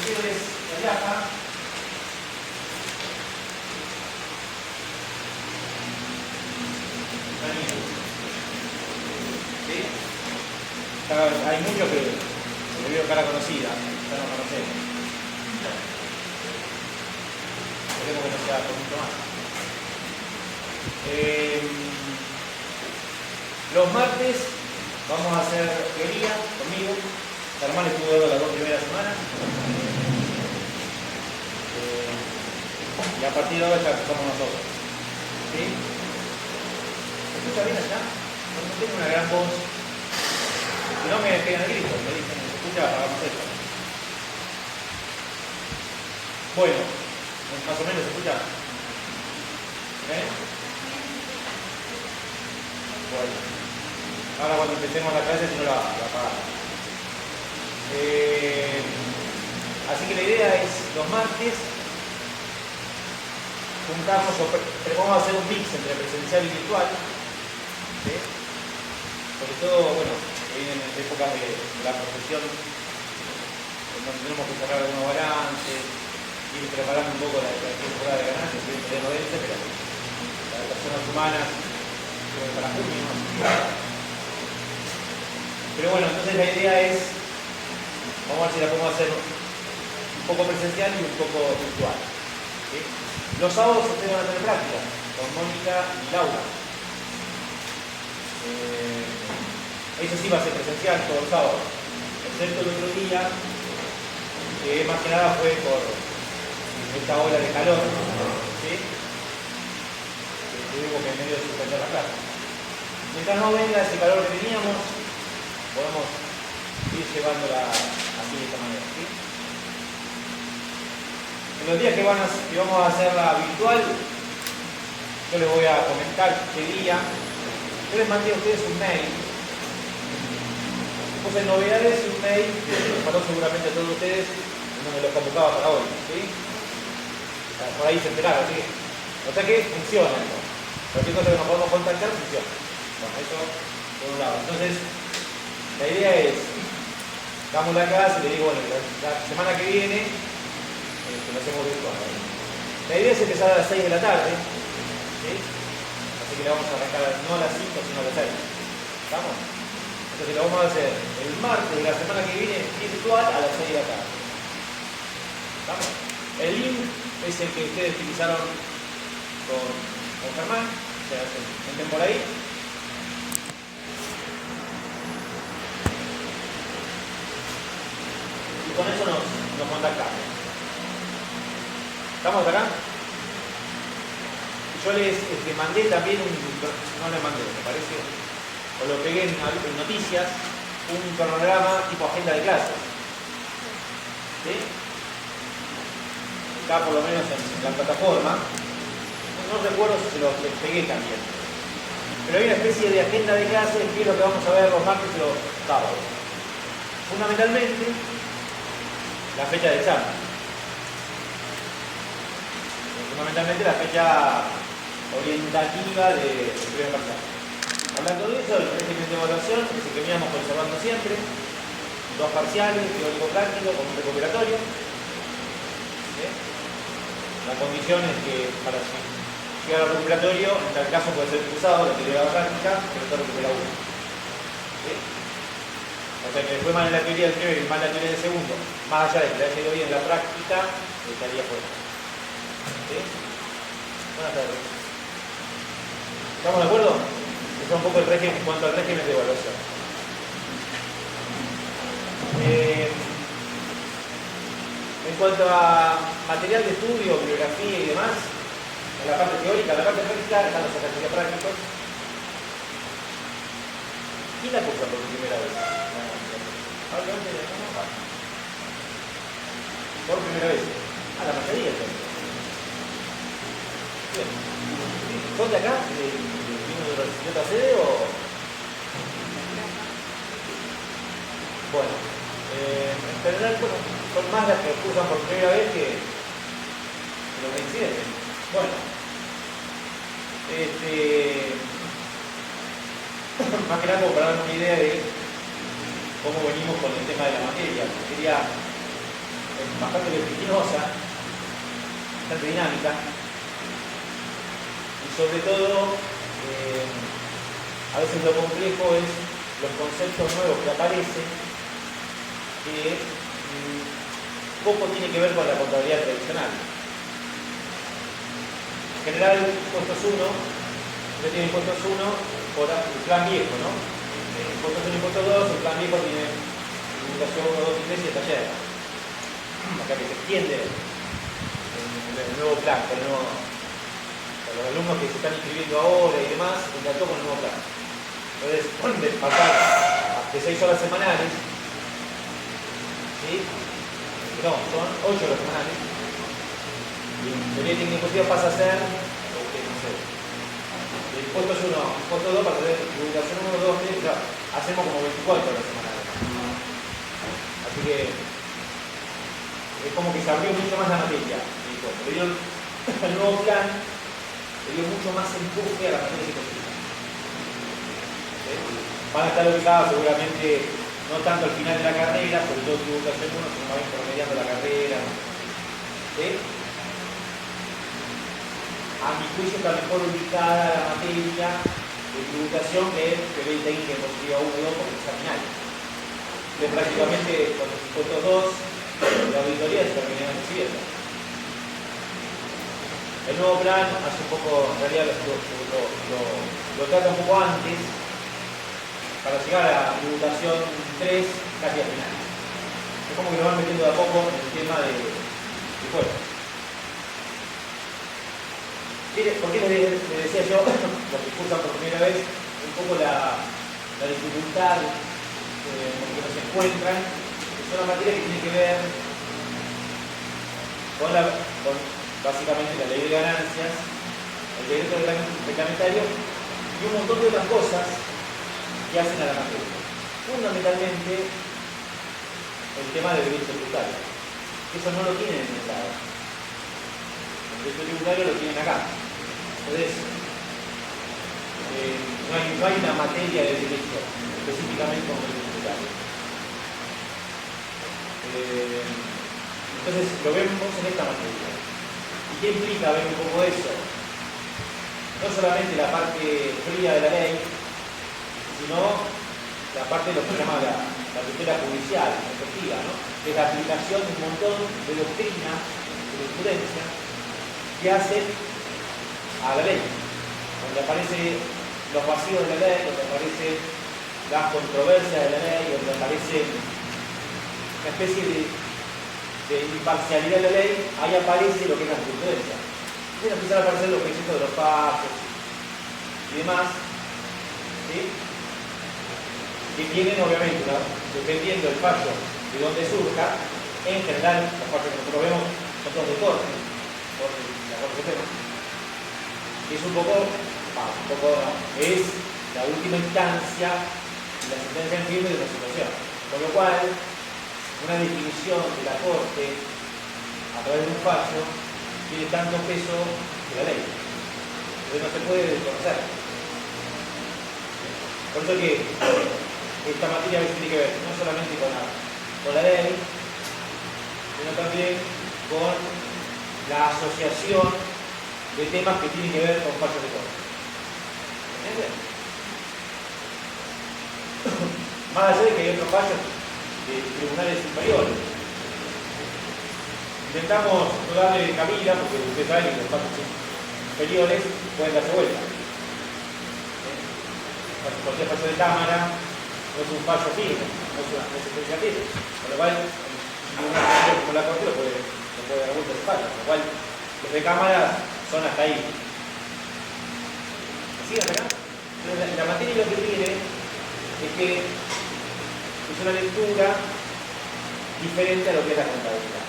decirles el APA. ¿Sí? Hay muchos que le veo cara conocida, ya no conocemos. Esperemos que no sea por mucho más. Los martes vamos a hacer teoría conmigo. Germán estuvo dando las 2 primeras semanas. Y a partir de ahora ya somos nosotros. ¿Sí? ¿Se escucha bien allá? No tengo una gran voz. Si no me pegan el grito, me dicen, ¿se escucha? Hagamos esto. Bueno, más o menos se escucha. Bueno. Ahora cuando empecemos la clase, si no la apagamos. Así que la idea es, los martes, juntarnos, vamos a hacer un mix entre presencial y virtual. ¿Sí? Sobre todo, bueno, vienen épocas de la profesión, donde tenemos que cerrar algunos balances, ir preparando un poco la temporada de ganancias, si bien todavía no vence, pero las personas humanas para junio, ¿no? Pero bueno, entonces la idea es, vamos a ver si la podemos hacer un poco presencial y un poco virtual. ¿Sí? Los sábados ustedes van a tener práctica con Mónica y Laura. Eso sí va a ser presencial todos los sábados, excepto el otro día, que más que nada fue por esta ola de calor, ¿sí? Que tuvimos que en medio de suspender la clase. Mientras no venga ese calor que teníamos, podemos ir llevándola así de esta manera, ¿sí? En los días que vamos a hacerla virtual, yo les voy a comentar qué día. Yo les mandé a ustedes un mail. Puse novedades y un mail que los mandó seguramente a todos ustedes, en donde los convocaba para hoy, ¿sí? Por ahí se enteraron, ¿sí? O sea que funciona esto. Cualquier cosa que nos podamos contactar funciona. Bueno, eso por un lado. Entonces, la idea es, damos la clase y le digo, bueno, la semana que viene, que lo hacemos virtual. La idea es empezar a las 6 de la tarde, ¿sí? Así que le vamos a arrancar no a las 5, sino a las 6. ¿Estamos? Entonces lo vamos a hacer el martes de la semana que viene virtual a las 6 de la tarde. ¿Estamos? El link es el que ustedes utilizaron con Germán, o sea, entren por ahí. Y con eso nos contactamos. ¿Estamos acá? Yo les mandé también no les mandé, me parece, o lo pegué en noticias, un cronograma tipo agenda de clases. ¿Sí? Acá por lo menos en la plataforma, no recuerdo si se los pegué también. Pero hay una especie de agenda de clases que es lo que vamos a ver los martes y los sábados. Fundamentalmente, la fecha de examen. Fundamentalmente la fecha orientativa de primer parcial. Hablando de eso, el régimen de evaluación es el que veníamos conservando siempre. 2 parciales, teórico-práctico, con un recuperatorio. ¿Sí? La condición es que para llegar al recuperatorio, en tal caso puede ser cruzado, la teoría de la práctica, pero todo recupera uno. ¿Sí? O sea que después mal en la teoría del primero y mal en la teoría del segundo, más allá de que le haya ido bien la práctica, estaría fuera. ¿Sí? Buenas tardes. ¿Estamos de acuerdo? Eso es un poco el régimen en cuanto al régimen de evaluación. En cuanto a material de estudio, bibliografía y demás, en la parte teórica, en la parte práctica, están los ejercicios prácticos. ¿Quién la cursa por primera vez? Por primera vez. La mayoría entonces. Bien. ¿Son de acá? ¿De otra sede o...? Bueno, en general, son más las que cursan por primera vez que los reincidentes. Bueno, más que nada como para dar una idea de cómo venimos con el tema de la materia. Quería bastante vertiginosa, bastante dinámica, y sobre todo, a veces lo complejo es los conceptos nuevos que aparecen, que poco tiene que ver con la contabilidad tradicional. En general, impuestos 1, usted tiene impuestos 1 por el plan viejo, ¿no? Impuestos 1 y impuestos 2, el plan viejo tiene tributación 1, 2 y 3 y el taller. Acá que se extiende el nuevo plan, con los alumnos que se están inscribiendo ahora y demás, interactúa con el nuevo plan. Entonces, de pasar de 6 horas semanales, ¿sí? No, son 8 horas semanales, y en teoría técnica impositiva pasa a ser, no sé, de impuestos 1, impuestos 2 para tener tributación 1, 2, 3, claro, hacemos como 24 horas semanales. Así que es como que se abrió mucho más la materia. El nuevo plan le dio mucho más empuje a la materia psicológica. ¿Sí? Van a estar ubicadas seguramente no tanto al final de la carrera, sobre todo tributación 1, sino más bien promediando la carrera. ¿Sí? A mi juicio está mejor ubicada la materia de tributación que el técnica impositiva 1 y 2 porque está final. Entonces prácticamente con los impuestos 2 la auditoría se termina recibiendo. El nuevo plan hace un poco, en realidad lo trata un poco antes, para llegar a la tributación 3 casi al final. Es como que lo van metiendo de a poco en el tema de juego. ¿Por qué les decía yo, los que cursan por primera vez, un poco la dificultad en la que nos encuentran? Es una materia que tiene que ver con básicamente la ley de ganancias, el decreto reglamentario y un montón de otras cosas que hacen a la materia. Fundamentalmente el tema del derecho tributario. Eso no lo tienen en el lado. El derecho tributario lo tienen acá. Entonces, no hay una materia de derecho específicamente con el derecho tributario. Entonces, lo vemos en esta materia. ¿Y qué implica ver un poco eso? No solamente la parte fría de la ley, sino la parte de lo que se llama la tutela judicial, efectiva, ¿no? Que es la aplicación de un montón de doctrina, de jurisprudencia, que hacen a la ley. Donde aparecen los vacíos de la ley, donde aparecen las controversias de la ley, donde aparece una especie de imparcialidad de la ley, ahí aparece lo que es la jurisprudencia. Entonces empiezan a aparecer los requisitos de los fallos y demás, ¿sí? Que tienen obviamente, ¿no? Dependiendo del fallo de donde surja, en general los fallos que nosotros vemos son todos de corte, la Corte Suprema. Es un poco no, es la última instancia de la sentencia en firme de una situación. Con lo cual, una definición de la Corte a través de un fallo tiene tanto peso que la ley. Entonces no se puede desconocer. Por eso que esta materia a veces tiene que ver no solamente con la ley, sino también con la asociación de temas que tienen que ver con fallos de corte. ¿Entienden? Más allá de que hay otros fallos de tribunales superiores. Intentamos no darle cabida, porque ustedes saben que los fallos superiores pueden darse vuelta. Cualquier fallo de cámara no es un fallo firme, no es una sentencia firme. Con lo cual, una sentencia como la Corte lo puede dar vuelta ese fallo. Con lo cual, los de cámara son hasta ahí. ¿Sí, hasta acá? Entonces, la materia lo que tiene es que es una lectura diferente a lo que es la contabilidad.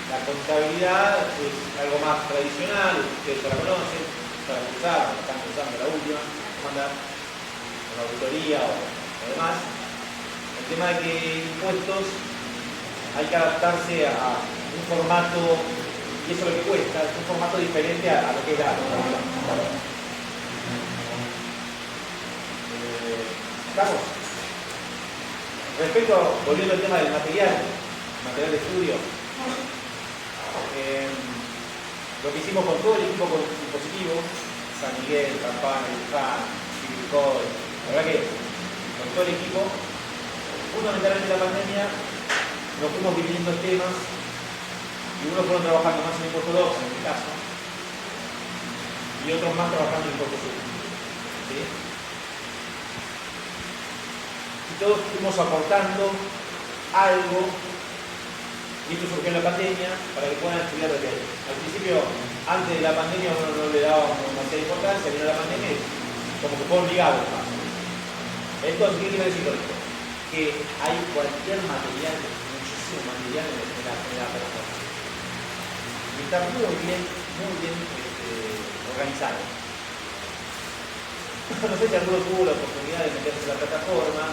La contabilidad es algo más tradicional, ustedes ya la conocen, ya la usaron, están usando la última, mandan la auditoría o demás. El tema de que impuestos hay que adaptarse a un formato, y eso es lo que cuesta, es un formato diferente a lo que es la contabilidad. ¿Estamos? Volviendo al tema del material de estudio, lo que hicimos con todo el equipo dispositivo, San Miguel, Campana, Luján, Civilcol, la verdad que con todo el equipo, fundamentalmente la pandemia, nos fuimos dividiendo en temas y unos fueron trabajando más en impuesto DOCS, en este caso, y otros más trabajando en impuesto sur. ¿Sí? Y todos fuimos aportando algo, y esto surgió en la pandemia, para que puedan estudiar desde ahí. Al principio, antes de la pandemia, uno no le daba demasiada importancia, vino la pandemia y como que fue obligado más. Entonces, ¿qué quiero decir con esto? Que hay cualquier material, muchísimo material en la plataforma. Y está muy bien organizado. No sé si alguno tuvo la oportunidad de meterse en la plataforma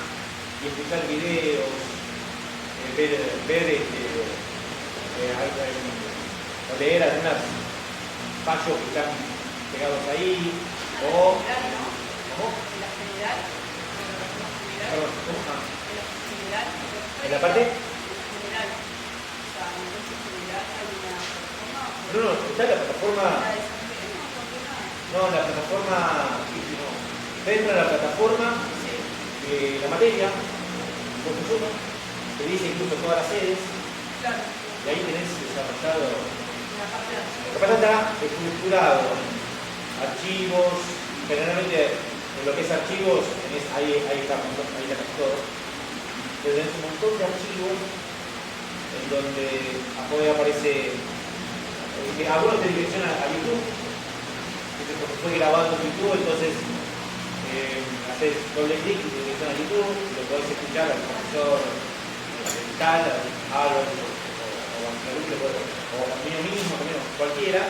y escuchar videos, o leer algunas fallos que están pegados ahí, o... ¿Cómo? En la general, Perdón, ¿cómo? ¿En la parte? general, o sea, en el general hay una plataforma. No, está la plataforma. No, la plataforma. No. Dentro de la plataforma, la materia, te dice incluso todas las sedes, claro. Y ahí tenés desarrollado. La parte de Lo que pasa está estructurado, archivos, generalmente en lo que es archivos, ahí está casi todo. Pero tenés un montón de archivos en donde aparece, algunos te direccionan a YouTube, porque fue grabado en YouTube, entonces haces doble clic y te direcciona a YouTube, y lo podés escuchar al profesor tal, Aaron, o a mí mismo, cualquiera.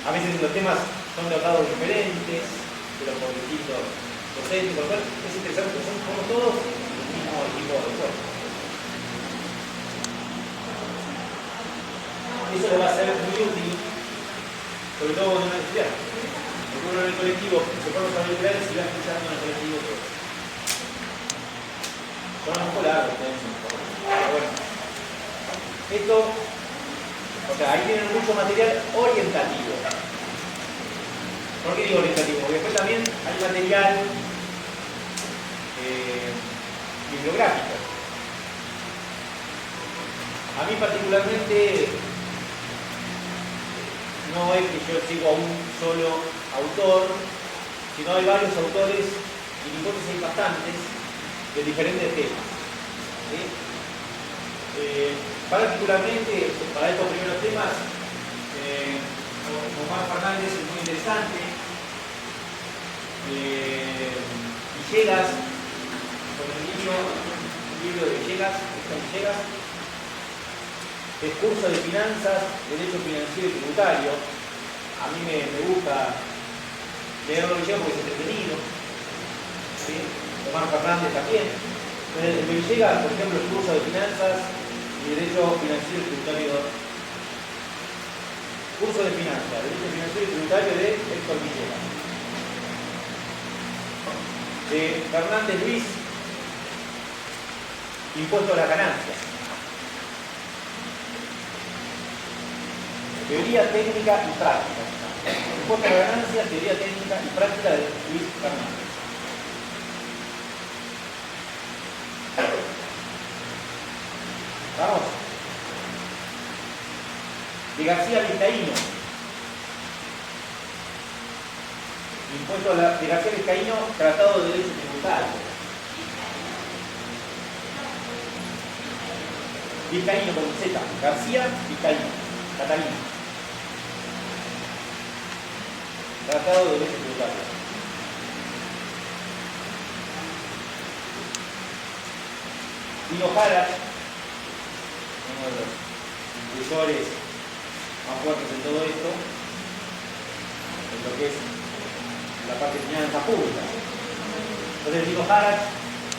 A veces los temas son de lados diferentes, pero por distintos docentes, por lo cual es interesante, son como todos el mismo equipo de cuerpo. Eso le va a ser muy útil, sobre todo cuando uno es estudiante. Porque uno en el colectivo se pone los auriculares y va escuchando en el colectivo todo. Son un poco largos, pero bueno. Esto, o sea, ahí tienen mucho material orientativo. ¿Por qué digo orientativo? Porque después también hay material bibliográfico. A mí particularmente no es que yo sigo a un solo autor, sino hay varios autores y en hipótesis hay bastantes de diferentes temas. ¿Sí? Particularmente para estos primeros temas, Omar Fernández es muy interesante. Villegas, con el libro de Villegas, Curso de Finanzas, Derecho Financiero y Tributario. A mí me gusta leerlo Villegas porque es entretenido. ¿Sí? Omar Fernández también. El de Villegas, por ejemplo, el Curso de Finanzas y Derecho Financiero y Tributario. Curso de Finanzas, Derecho Financiero y Tributario de Héctor Villegas. De Fernández Luis, Impuesto a las Ganancias. Teoría técnica y práctica. Impuesto a las ganancias, teoría técnica y práctica de Luis Fernández. Vamos. De García Vizcaíno. De García Vizcaíno, Tratado de Derecho Tributario. Vizcaíno con Z. García Vizcaíno. Catalina. Tratado de Derecho Tributario. Dino Harach, uno de los impulsores más fuertes en todo esto, en lo que es la parte de finanzas públicas. Entonces Dino Harach,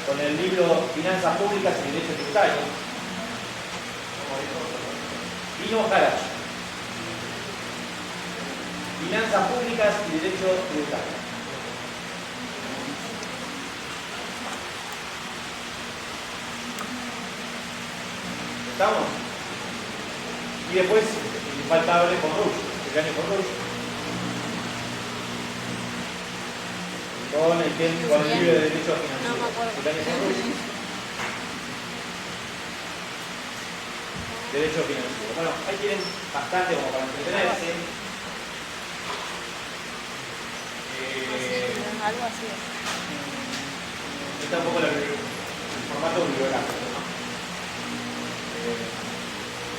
con el libro Finanzas Públicas y Derecho Tributario. Dino Harach. Finanzas Públicas y Derecho Tributario. ¿Estamos? Y después, infaltable con Rush, el año con Rush. Con el libro de Derecho Financiero. No me acuerdo. El año con Rush. Derecho Financiero. Bueno, ahí tienen bastante como para entretenerse. Algo así. Está un poco el formato bibliográfico, ¿no?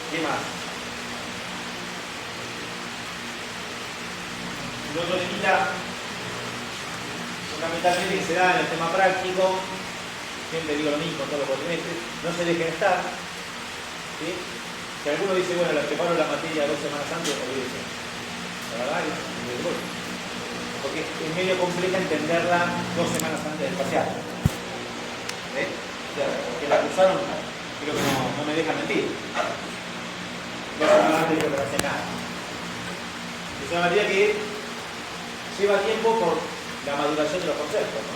¿Qué más? El otro temita, fundamentalmente, que se da en el tema práctico, siempre digo lo mismo todos los cuatrimestres, no se dejen estar. ¿Sí? Si alguno dice, bueno, le preparo la materia 2 semanas antes, olvídese. La verdad es que porque es medio compleja entenderla 2 semanas antes del parcial. ¿Ves? Que la cursaron, creo que no me dejan mentir. 2 semanas antes creo que no hace nada. Es una materia que lleva tiempo por la maduración de los conceptos, ¿no?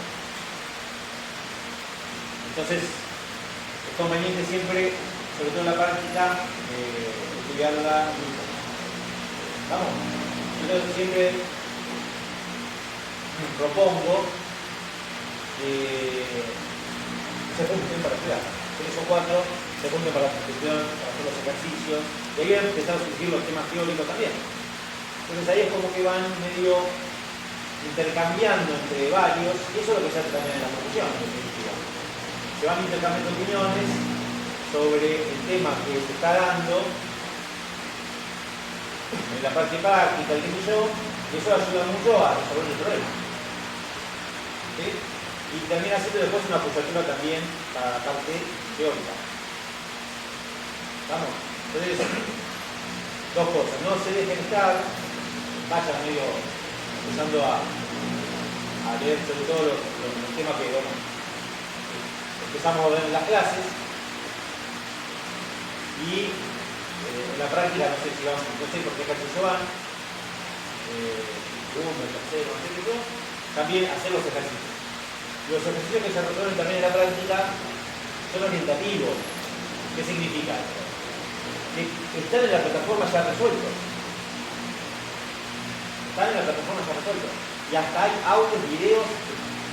Entonces, es conveniente siempre, sobre todo en la práctica, estudiarla. ¿Vamos? Entonces siempre propongo que se junten para estudiar. 3 o 4 se junten para la discusión, para hacer los ejercicios. Y ahí empezaron a surgir los temas teóricos también. Entonces ahí es como que van medio intercambiando entre varios, y eso es lo que se hace también en la profesión, en definitiva. Se van intercambiando opiniones sobre el tema que se está dando en la parte práctica, el que yo, y eso ayuda mucho a resolver el problema. ¿Sí? Y termina siendo después una acusatura también para la parte teórica. ¿Vamos? Entonces, 2 cosas, no se dejen estar, vayan medio empezando a leer sobre todo los temas que bueno, empezamos a ver en las clases y en la práctica no sé si vamos, no sé por qué ejercicio van, segundo, tercero, no sé qué, también hacer los ejercicios. Los ejercicios que se resuelven también en la práctica son orientativos. ¿Qué significa? Que están en la plataforma ya resueltos. Están en la plataforma ya resueltos. Y hasta hay audios, videos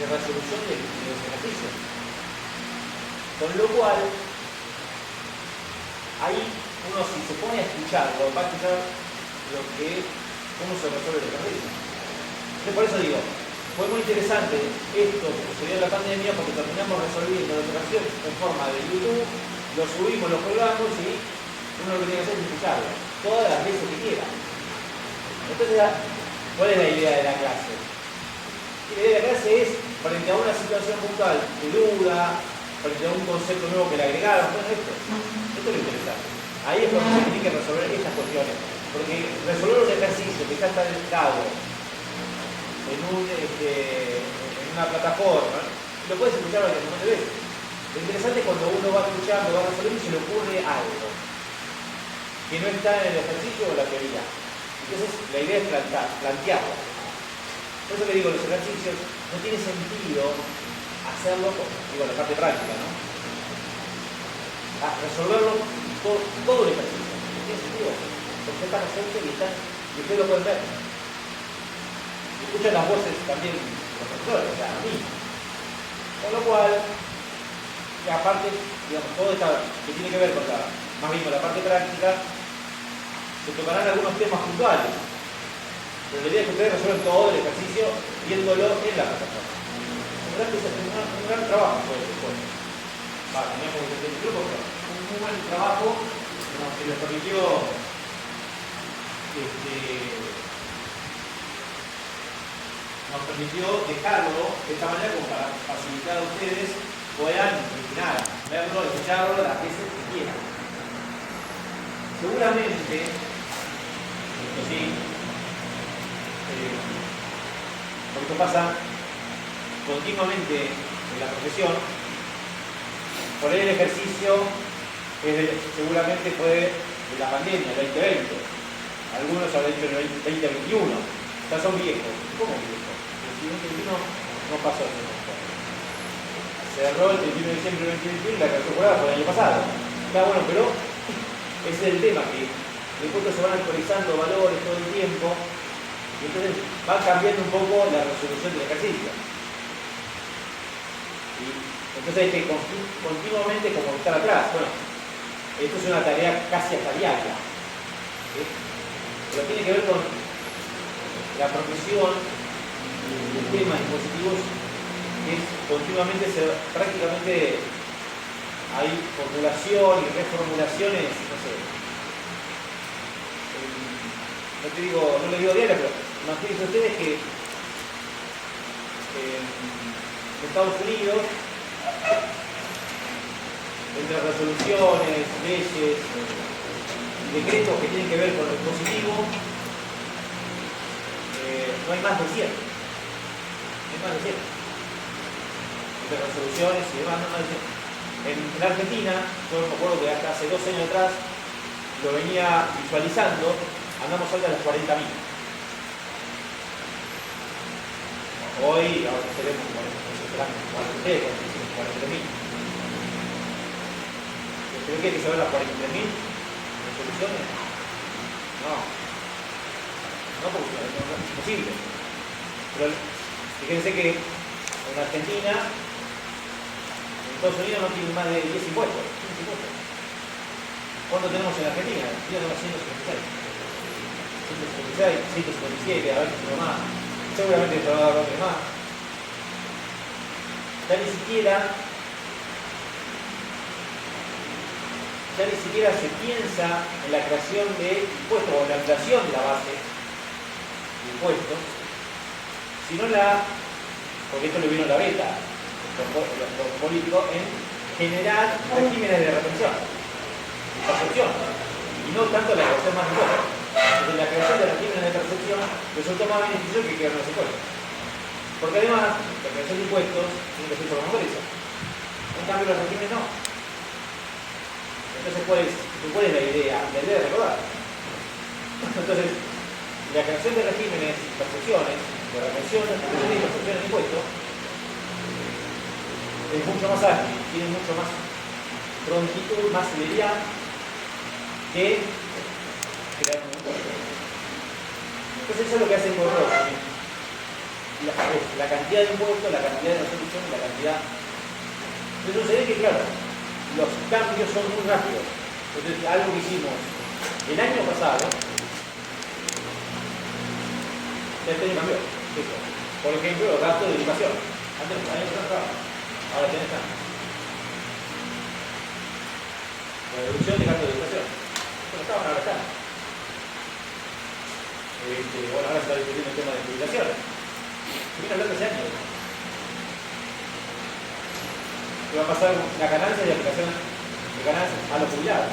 de resolución de los ejercicios. Con lo cual, ahí uno si se pone a escucharlo, va a escuchar cómo se resuelve el ejercicio. Entonces por eso digo, fue muy interesante esto que sucedió en la pandemia porque terminamos resolviendo los ejercicios en forma de YouTube, lo subimos, lo colgamos y uno lo que tiene que hacer es escucharlo todas las veces que quiera. Entonces, ¿cuál es la idea de la clase? Y la idea de la clase es, frente a una situación puntual de duda, frente a un concepto nuevo que le agregaron, bueno, esto es lo interesante. Ahí es cuando se tiene que resolver estas cuestiones. Porque resolver un ejercicio que ya está dado en una plataforma, lo puedes escuchar varias veces. Lo interesante es cuando uno va escuchando, va resolviendo y se le ocurre algo que no está en el ejercicio o en la teoría. Entonces la idea es plantearlo. Por eso que digo, los ejercicios no tiene sentido hacerlo, digo, la parte práctica, ¿no? Resolverlo todo el ejercicio. No tiene sentido. Porque está resuelto y ustedes lo pueden ver. Escuchan las voces también de los profesores, o sea, a mí. Con lo cual, que aparte, digamos, todo esto que tiene que ver con más bien con la parte práctica, se tocarán algunos temas puntuales. Pero la idea es que ustedes resuelven todo el ejercicio viéndolo en la plataforma. Un gran trabajo fue después. Teníamos un grupo, pero un muy buen trabajo que les permitió nos permitió dejarlo de esta manera como para facilitar a ustedes puedan verlo, escucharlo las veces que quieran. Seguramente, esto sí, porque esto pasa continuamente en la profesión, por ahí el ejercicio seguramente fue de la pandemia, el 2020. Algunos habrán hecho en el 2021. Ya son viejos. ¿Cómo viejos? El 2021 no pasó ese momento. Cerró el 31 de diciembre del 2021 y la carta jurada fue el año pasado. Está bueno, pero Ese es el tema, que los impuestos se van actualizando valores todo el tiempo y entonces va cambiando un poco la resolución del ejercicio. Y entonces hay que continuamente como estar atrás. Bueno, esto es una tarea casi hasta diaria, ¿sí? Pero tiene que ver con la profesión de temas impositivos, que es continuamente, prácticamente hay formulación y reformulaciones, no sé. No te digo, no le digo diario, pero imagínense ustedes que en Estados Unidos, entre resoluciones, leyes y decretos que tienen que ver con el dispositivo, no hay más de 100. No hay más de 100. Entre resoluciones y demás, no hay más de 100. En Argentina, yo me acuerdo que hasta hace 2 años atrás lo venía visualizando, andamos hoy a las 40.000. Hoy, ahora seremos 43.000. ¿Creo que hay que saber las 43.000 resoluciones? No. No, porque es imposible. Pero fíjense que en Argentina, en Estados Unidos no tienen más de 10 impuestos. 15 impuestos. ¿Cuánto tenemos en Argentina? Tenemos 176. 176, 177, a ver si no más. Seguramente se va a dar otro más. Ya ni siquiera se piensa en la creación de impuestos o en la creación de la base de impuestos, sino porque esto lo vino la beta, los políticos, en generar regímenes de retención y percepción, y no tanto la creación más de impuestos. Entonces, la creación de regímenes de percepción resulta más beneficioso que crear los impuestos. Porque además, la creación de impuestos tiene que ser por naturaleza. En cambio, los regímenes no. Entonces, ¿cuál es la idea? La idea de recordar. Entonces, la creación de regímenes, percepciones, de retención y percepción de impuestos es mucho más ágil, tiene mucho más prontitud, más celeridad que crear un impuesto. Entonces, eso es lo que hace el gobierno. La cantidad de impuestos, la cantidad de resoluciones, la cantidad. Entonces, se ve que, claro, los cambios son muy rápidos. Entonces, algo que hicimos el año pasado, este año cambió. Por ejemplo, los gastos de educación. Antes no estaba. Ahora ya están. La reducción de gastos de educación. No estaban, ahora están. Bueno, ahora se está discutiendo el tema de jubilaciones. Viene hablando hace años. Que va a pasar la ganancia de aplicación de ganancias a los jubilados.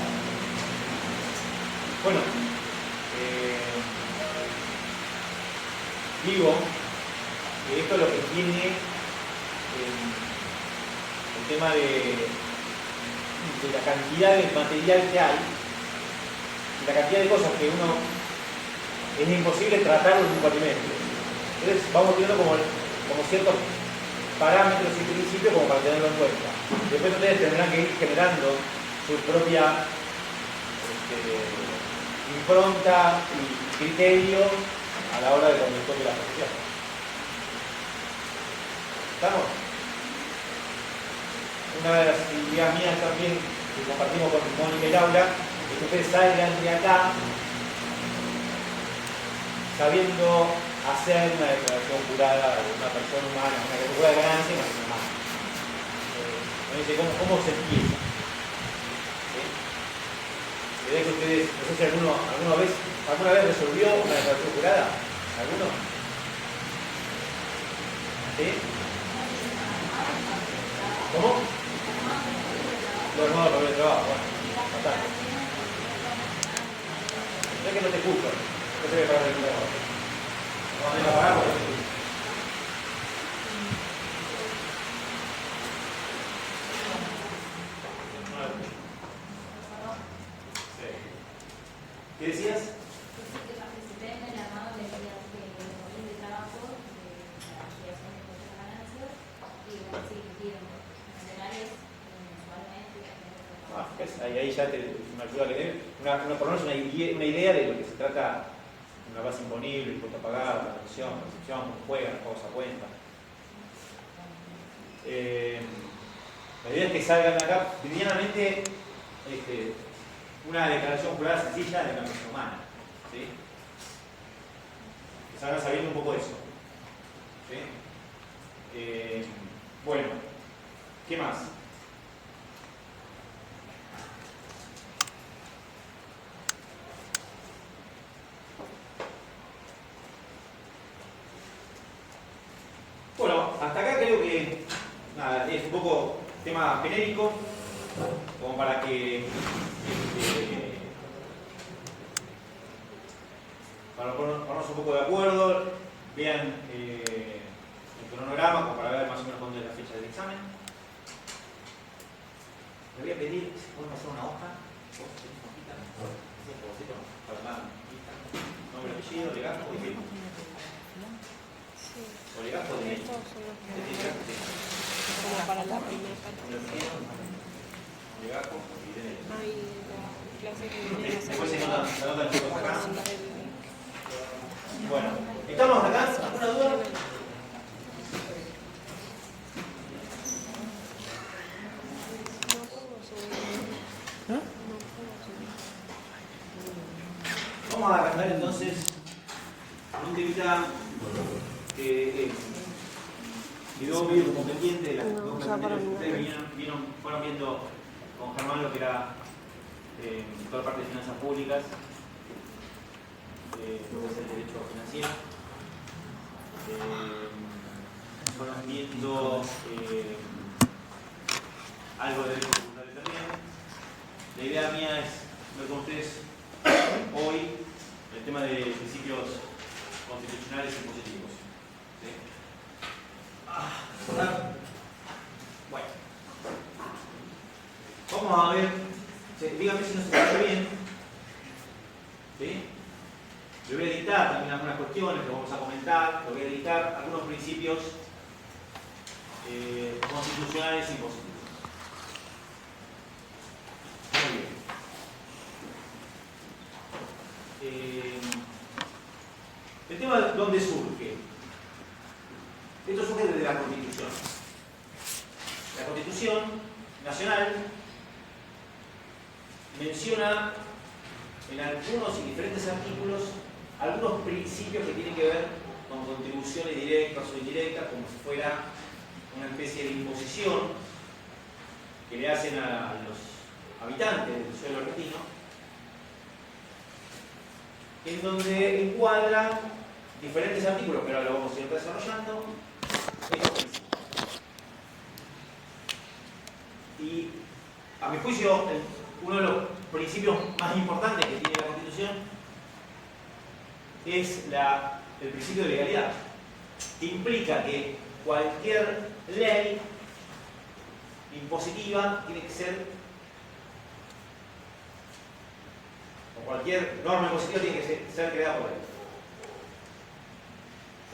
Bueno, digo que esto es lo que tiene el tema de la cantidad de material que hay, y la cantidad de cosas que uno es imposible tratarlo en un cuatrimestre. Entonces vamos viendo como ciertos parámetros y principios como para tenerlo en cuenta. Después ustedes tendrán que ir generando su propia impronta y criterio a la hora de cuando les toque la profesión. ¿Estamos? Una de las ideas mías también que compartimos con Mónica y Laura es que ustedes salgan de acá sabiendo hacer una declaración jurada de una persona humana, una declaración jurada de ganancia y una persona humana. Me dice, ¿cómo se empieza? ¿Sí? La idea que ustedes, no sé si alguna vez resolvió una declaración jurada. ¿Alguno? ¿Sí? ¿Cómo? Lo armado para el trabajo, bueno, bastante. No es que no te escucho, no te voy a parar el trabajo. No me va a parar porque ¿qué decías? Que participé en el armado de guías de trabajo de la creación de impuestos a ganancias y bueno, sí, piden funcionarios mensualmente. ¿Ves? Ahí ya te una ayuda que tener, por lo menos una idea de lo que se trata, una base imponible, impuesto a pagar, la recepción, cómo juegan, pagos a cuenta. La idea es que salgan acá medianamente una declaración jurada sencilla de la persona humana. ¿Sí? Que salgan sabiendo un poco de eso. ¿Sí? Bueno, ¿qué más? Bueno, hasta acá creo que nada, es un poco tema genérico, como para que para ponernos un poco de acuerdo, vean el cronograma, como para ver más o menos cuándo es la fecha del examen. Le voy a pedir si pueden pasar una hoja. ¿Vos tenés una hojita? Sí, para tomar nombre, apellido, legajo y firma. ¿O legajo de Estos son los que como para la primera parte. Legajo y de Hay clases que vienen a hacer después se notan los chicos para acá. mandar el link. Bueno, ¿estamos acá? ¿Alguna duda? No puedo subir. No puedo subir. Vamos a arrancar entonces con un temita que quedó medio como pendiente de las No, dos ya para materias que mí. ustedes fueron viendo con Germán lo que era toda la parte de finanzas públicas, lo que es el derecho financiero. Fueron viendo algo de derecho tributario también. La idea mía es ver con ustedes hoy el tema de principios constitucionales y positivos. ¿Sí? Bueno, vamos a ver, díganme si no se escucha bien. ¿Sí? Le voy a dictar también algunas cuestiones que vamos a comentar, le voy a dictar algunos principios constitucionales y positivos. Muy bien. El tema de dónde surge. Esto surge desde la Constitución. La Constitución Nacional menciona en algunos y diferentes artículos algunos principios que tienen que ver con contribuciones directas o indirectas, como si fuera una especie de imposición que le hacen a los habitantes del suelo argentino, en donde encuadran diferentes artículos, pero ahora lo vamos a ir desarrollando, estos principios. Y a mi juicio, uno de los principios más importantes que tiene la Constitución es el principio de legalidad, que implica que cualquier ley impositiva tiene que ser, o cualquier norma impositiva tiene que ser creada por ley.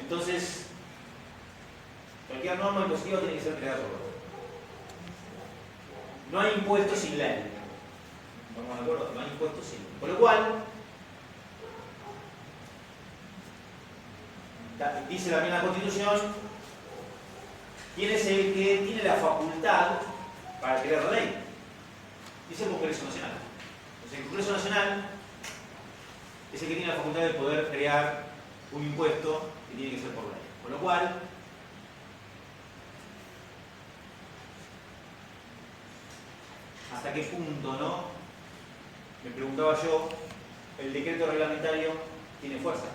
Entonces, cualquier norma impositiva tiene que ser creada por ley. No hay impuestos sin ley. ¿Estamos de acuerdo? No hay impuestos sin ley. Por lo cual, dice también la Constitución, ¿quién es el que tiene la facultad para crear la ley? Dice el Congreso Nacional. Entonces, el Congreso Nacional es el que tiene la facultad de poder crear un impuesto que tiene que ser por ley. Con lo cual, ¿hasta qué punto, no? Me preguntaba yo, el decreto reglamentario tiene fuerza.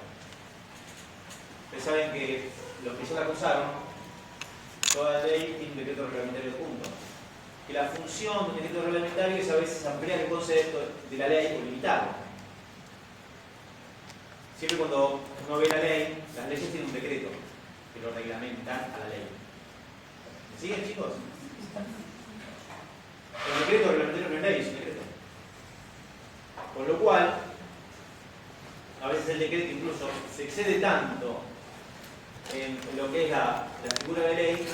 Ustedes saben que los que ya la acusaron, toda ley tiene un decreto reglamentario junto. Que la función de un decreto reglamentario es a veces ampliar el concepto de la ley o limitarlo. Siempre cuando uno ve la ley, las leyes tienen un decreto que lo reglamentan a la ley. ¿Me siguen, chicos? El decreto reglamentario no es ley, es un decreto. Con lo cual, a veces el decreto incluso se excede tanto en lo que es la figura de ley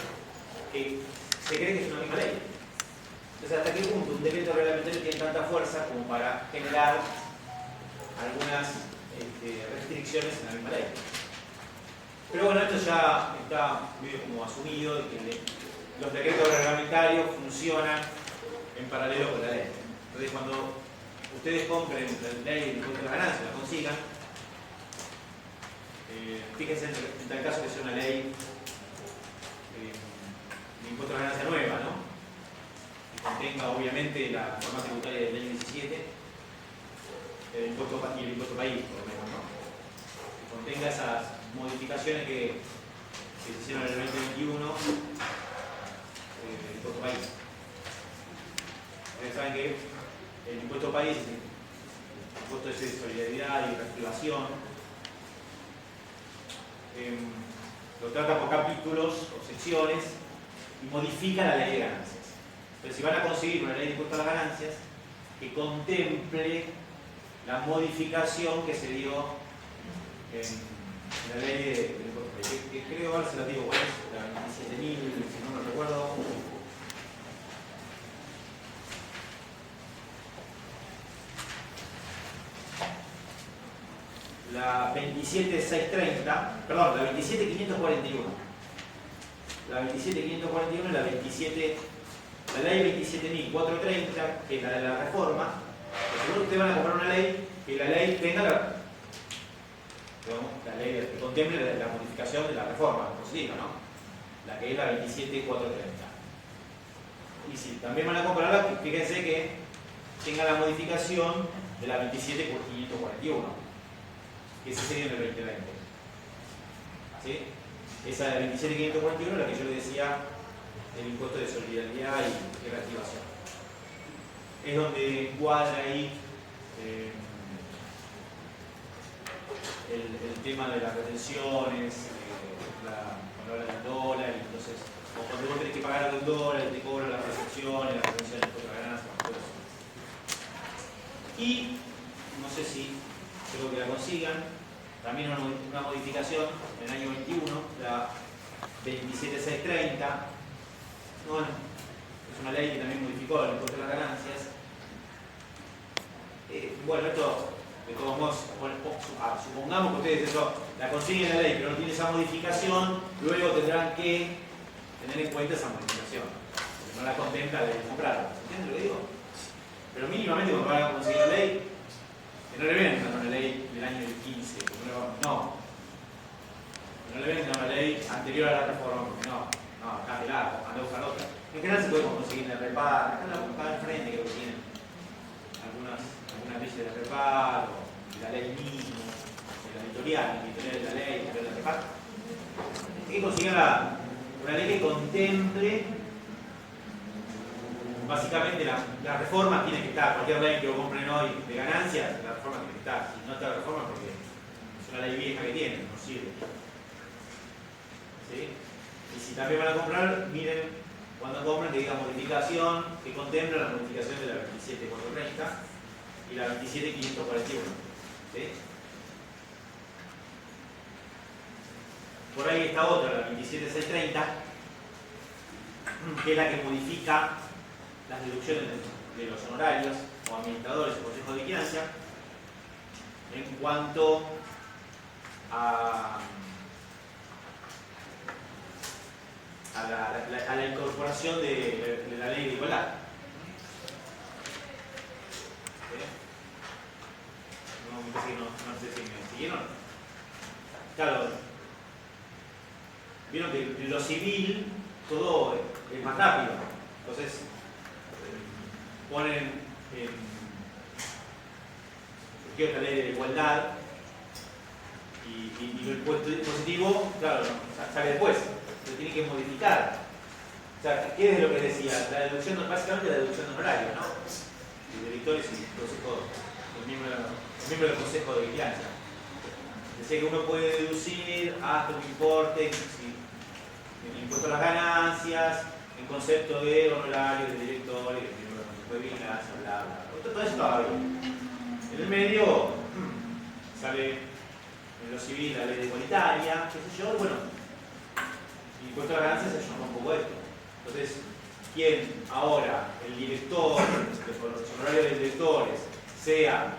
que se cree que es una misma ley. Entonces Entonces, ¿hasta qué punto un decreto reglamentario tiene tanta fuerza como para generar algunas restricciones en la misma ley? Pero bueno, esto ya está medio como asumido, de que los decretos reglamentarios funcionan en paralelo con la ley. Entonces, cuando ustedes compren la ley de impuesto a la ganancia, la consigan, fíjense en tal caso que sea una ley de impuesto a la ganancia nueva, ¿no? Que contenga obviamente la norma tributaria del año 17, el impuesto país, por lo menos, ¿no? Que contenga esas modificaciones que se hicieron en el 2021 del impuesto país. Ustedes saben que el impuesto país es el impuesto de solidaridad y reactivación. Lo trata por capítulos o secciones y modifica la ley de ganancias. Entonces, si van a conseguir una ley de impuesto a las ganancias que contemple la modificación que se dio en la ley de impuesto a país, que creo, ahora se la digo, ¿cuál es? La 27.000, si no me recuerdo. La 27.630, perdón, la 27.541. La 27.541 y la 27, la ley 27.430, que es la de la reforma. Seguro ustedes van a comprar una ley, que la ley tenga la ley que contemple la modificación de la reforma positiva, ¿no? La que es la 27.430. Y si también van a comprarla, fíjense que tenga la modificación de la 27.541. Que ese sería en el 2020. ¿Sí? Esa de la 27.541 es la que yo le decía del impuesto de solidaridad y reactivación. Es donde encuadra ahí el tema de las retenciones, cuando habla del dólar, y entonces, o cuando vos tenés que pagar algo en dólar, te cobran las recepciones, las retenciones de otra ganancia, todo eso. Y no sé si creo que la consigan, también una modificación en el año 21, la 27.630. Bueno, es una ley que también modificó el impuesto a las ganancias. Bueno, esto, de todos modos, supongamos que ustedes eso, la consiguen en la ley, pero no tiene esa modificación, luego tendrán que tener en cuenta esa modificación, porque no la contempla de comprarla. ¿Entienden lo que digo? Pero mínimamente cuando van a conseguir la ley, que no le vendan una ley del año 15, no. Que no le vendan una ley anterior a la reforma, porque no, cámbiala, anda a buscar otra. En general se puede conseguir en el reparo, acá al frente creo que tienen algunas leyes de reparo, de la ley mismo, de la editorial de la ley, de la reparo. Hay que conseguir una ley que contemple. Básicamente la reforma tiene que estar, cualquier ley que lo compren hoy de ganancias, la reforma tiene que estar. Si no está la reforma porque es una ley vieja que tienen, no sirve. ¿Sí? Y si también van a comprar, miren cuando compren que diga modificación, que contempla la modificación de la 27.430 y la 27.541. ¿Sí? Por ahí está otra, la 27.630, que es la que modifica las deducciones de los honorarios o administradores o consejos de vigilancia en cuanto a la incorporación de la ley de igualdad. No sé si me siguieron. Claro, vieron que en lo civil todo es más rápido. Entonces, ponen surgió esta ley de igualdad y el dispositivo, claro, sale después, se tiene que modificar. O sea, ¿qué es lo que decía? La deducción, básicamente la deducción de honorarios, ¿no? De directores y los miembros del consejo de vigilancia. Decía que uno puede deducir hasta un importe, el impuesto a las ganancias, en concepto de honorarios, de directores, de miembros del consejo de vigilancia, bla, bla, bla. Todo eso estaba bien. En el medio sale en lo civil la ley igualitaria, qué sé yo, bueno, el impuesto a las ganancias ayuda un poco esto. Entonces, quien ahora el director, los honorarios de directores, sea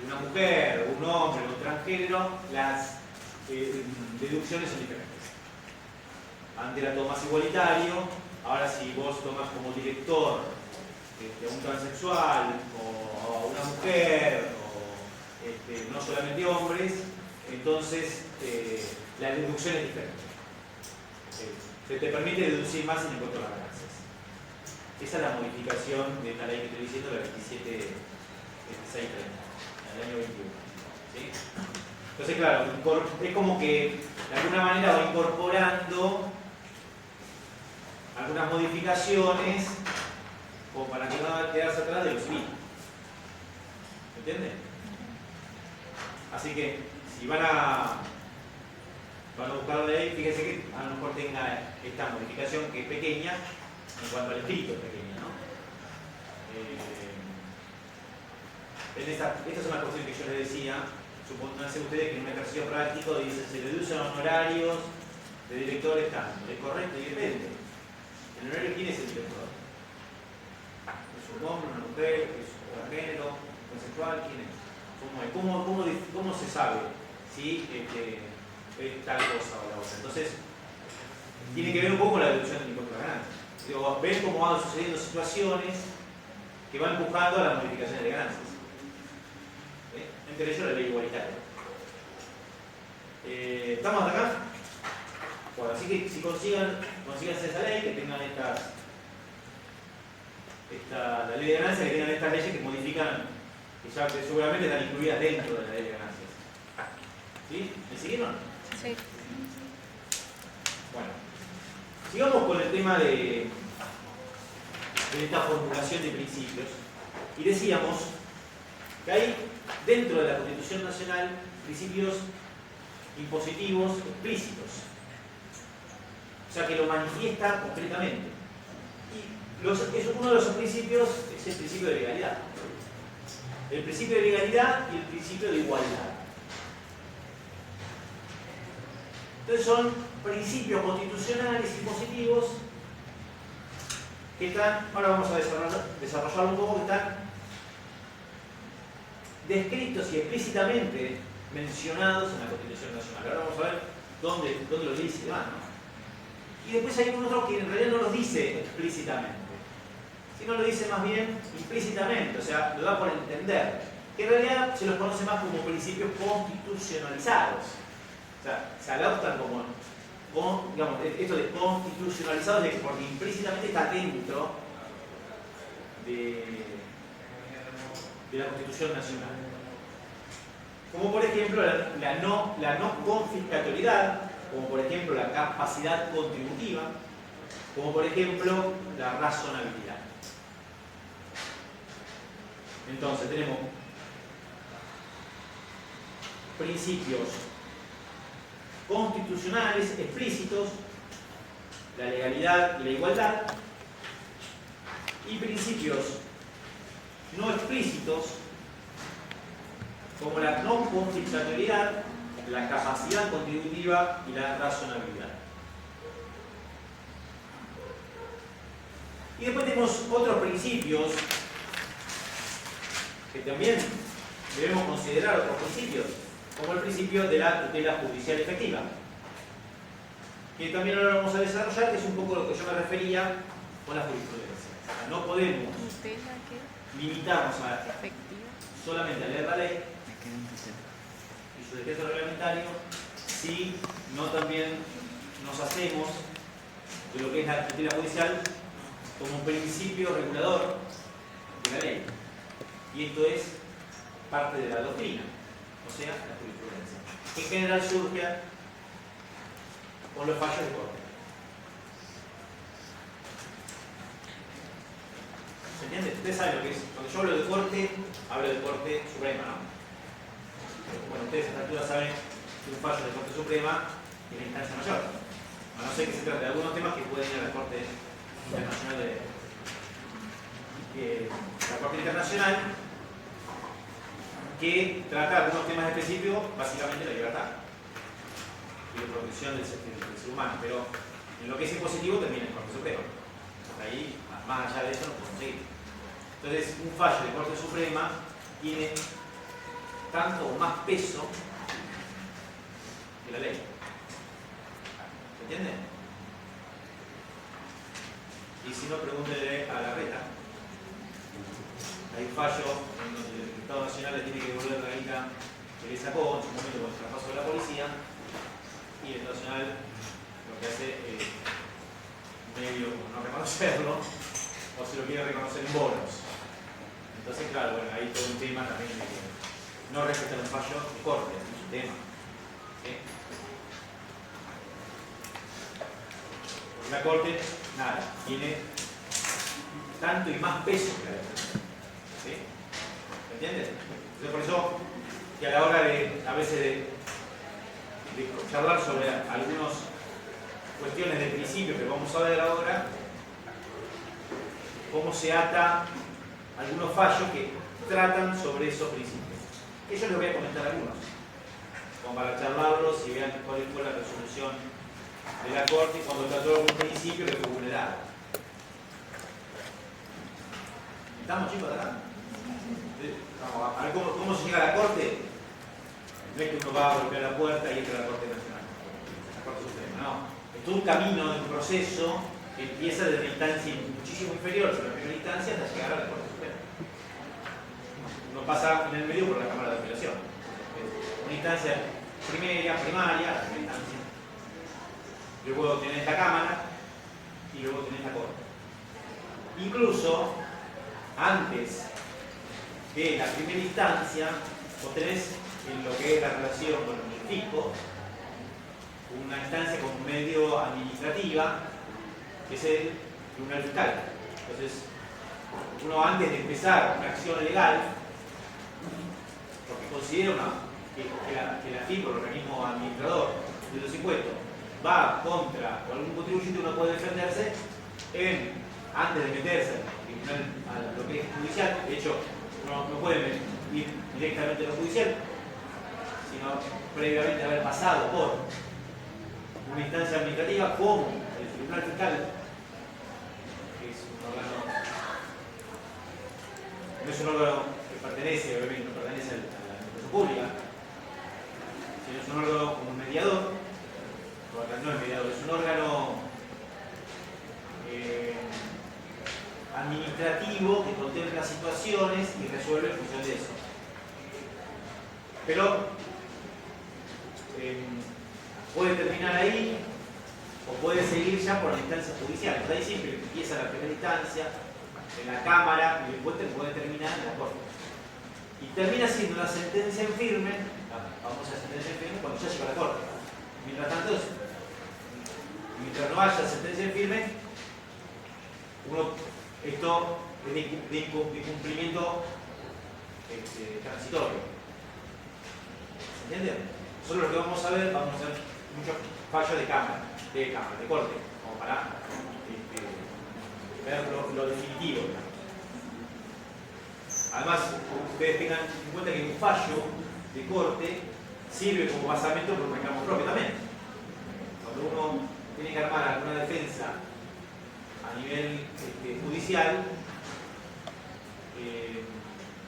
una mujer, un hombre, un transgénero, las deducciones son diferentes. Antes era todo más igualitario, ahora si vos tomas como director a un transexual o a una mujer, o no solamente hombres, entonces la deducción es diferente. Se te permite deducir más en impuesto a las ganancias. Esa es la modificación de esta ley que estoy diciendo, la 27.630, del año 21. ¿Sí? Entonces, claro, es como que de alguna manera va incorporando algunas modificaciones como para que no quedarse atrás de lo civil. ¿Entienden? Así que, si van a buscar la ley, fíjense que a lo mejor tenga esta modificación que es pequeña, en cuanto al escrito es pequeña, ¿no? Esta es una cuestión que yo les decía. Supónganse ustedes que en un ejercicio práctico dice se deducen honorarios de directores tanto. ¿Es correcto? Y depende. ¿El honorario quién es el director? ¿Es un hombre, una mujer? ¿Es un transgénero? ¿Transexual? ¿Quién es? ¿Cómo se sabe si es tal cosa o la otra? Entonces, tiene que ver un poco con la deducción del impuesto a la ganancia. Ven cómo van sucediendo situaciones que van empujando a las modificaciones de ganancias. Entre ellos la ley igualitaria. ¿Estamos hasta acá? Bueno, así que si consigan esa ley, que tengan la ley de ganancias, que tengan estas leyes que modifican, que seguramente están incluidas dentro de la ley de ganancias. ¿Sí? ¿Me siguieron? Sí. Bueno, sigamos con el tema de esta formulación de principios. Y decíamos que hay dentro de la Constitución Nacional principios impositivos explícitos. O sea, que lo manifiesta concretamente. Y uno de los principios es el principio de legalidad. El principio de legalidad y el principio de igualdad. Entonces son principios constitucionales y positivos que están, ahora vamos a desarrollar un poco, que están descritos y explícitamente mencionados en la Constitución Nacional. Ahora vamos a ver dónde lo dice y demás, ¿no? Y después hay un otro que en realidad no lo dice explícitamente, sino lo dice más bien implícitamente, o sea, lo da por entender, que en realidad se los conoce más como principios constitucionalizados. O sea, se adoptan como digamos, esto de constitucionalizados, porque implícitamente está dentro de la Constitución Nacional. Como por ejemplo la no confiscatoriedad, como por ejemplo la capacidad contributiva, como por ejemplo la razonabilidad. Entonces tenemos principios constitucionales explícitos, la legalidad y la igualdad, y principios no explícitos como la no confiscatoriedad, la capacidad contributiva y la razonabilidad. Y después tenemos otros principios que también debemos considerar, otros principios, como el principio de la tutela judicial efectiva, que también ahora vamos a desarrollar, que es un poco lo que yo me refería con la jurisprudencia. O sea, no podemos limitarnos a solamente a leer la ley y su decreto reglamentario si no también nos hacemos de lo que es la tutela judicial como principio regulador de la ley. Y esto es parte de la doctrina, o sea, la jurisprudencia, que en general surge con los fallos de corte. ¿Se entiende? Ustedes saben lo que es. Cuando yo hablo de corte suprema, ¿no? Bueno, ustedes a esta altura saben que un fallo de Corte Suprema es la instancia mayor. A no ser que se trate de algunos temas que pueden ir a la Corte Internacional la Corte Internacional, que trata algunos temas específicos, básicamente la libertad y la protección del ser humano. Pero En lo que es impositivo termina en Corte Suprema. Hasta ahí, más allá de eso, no podemos seguir. Entonces, un fallo de Corte Suprema tiene tanto o más peso que la ley. ¿Se entiende? Y si no, pregúntele a la reta. Hay un fallo en donde el Estado Nacional le tiene que devolver la guita que le sacó en su momento con el traspaso de la policía, y el Estado Nacional lo que hace es medio no reconocerlo, o se lo quiere reconocer en bonos. Entonces, claro, bueno, hay todo un tema también de que no respetar un fallo de corte, es un tema. ¿Sí? Porque la corte, nada, tiene tanto y más peso que la ley. ¿Sí? ¿Me entiendes? Entonces, por eso, que a la hora de, a veces de charlar sobre algunas cuestiones de principio que vamos a ver ahora, cómo se ata algunos fallos que tratan sobre esos principios. Yo les voy a comentar algunos, como para charlarlos y vean cuál fue la resolución de la Corte cuando trató algún principio que fue vulnerado. ¿Estamos, chicos, acá? Vamos a ver cómo se llega a la Corte. No es que uno va a golpear la puerta y entra a la Corte Nacional, la Corte Suprema, no. Es todo un camino, un proceso que empieza desde una instancia muchísimo inferior a la primera instancia hasta llegar a la Corte Suprema. Uno pasa en el medio por la Cámara de Apelación. Una instancia primaria, la primera instancia. Luego tenés la Cámara y luego tenés la Corte. Incluso, antes de la primera instancia, vos tenés en lo que es la relación con el fisco, una instancia como medio administrativa, que es el tribunal fiscal. Entonces, uno antes de empezar una acción legal, porque considera que la FIP, el organismo administrador de los impuestos, va contra o algún contribuyente, uno puede defenderse antes de meterse a lo que es judicial. De hecho, uno no puede ir directamente a lo judicial, sino previamente haber pasado por una instancia administrativa como el Tribunal Fiscal, que es un órgano, no es un órgano que pertenece, obviamente no pertenece a la administración pública, sino es un órgano como un mediador, no es mediador, es un órgano administrativo que contempla situaciones y resuelve en función de eso. Pero puede terminar ahí o puede seguir ya por la instancia judicial. Entonces ahí siempre empieza la primera instancia en la Cámara y después puede terminar en la Corte. Y termina siendo una sentencia en firme, vamos a sentencia en firme cuando ya llega a la Corte. Mientras tanto, mientras no haya sentencia en firme, esto es de cumplimiento transitorio. ¿Se entiende? Solo lo que vamos a ver muchos fallos de cámara, de corte, como para ver lo definitivo. Además, ustedes tengan en cuenta que un fallo de corte sirve como basamento por un reclamo propio también. Cuando uno tiene que armar alguna defensa a nivel judicial,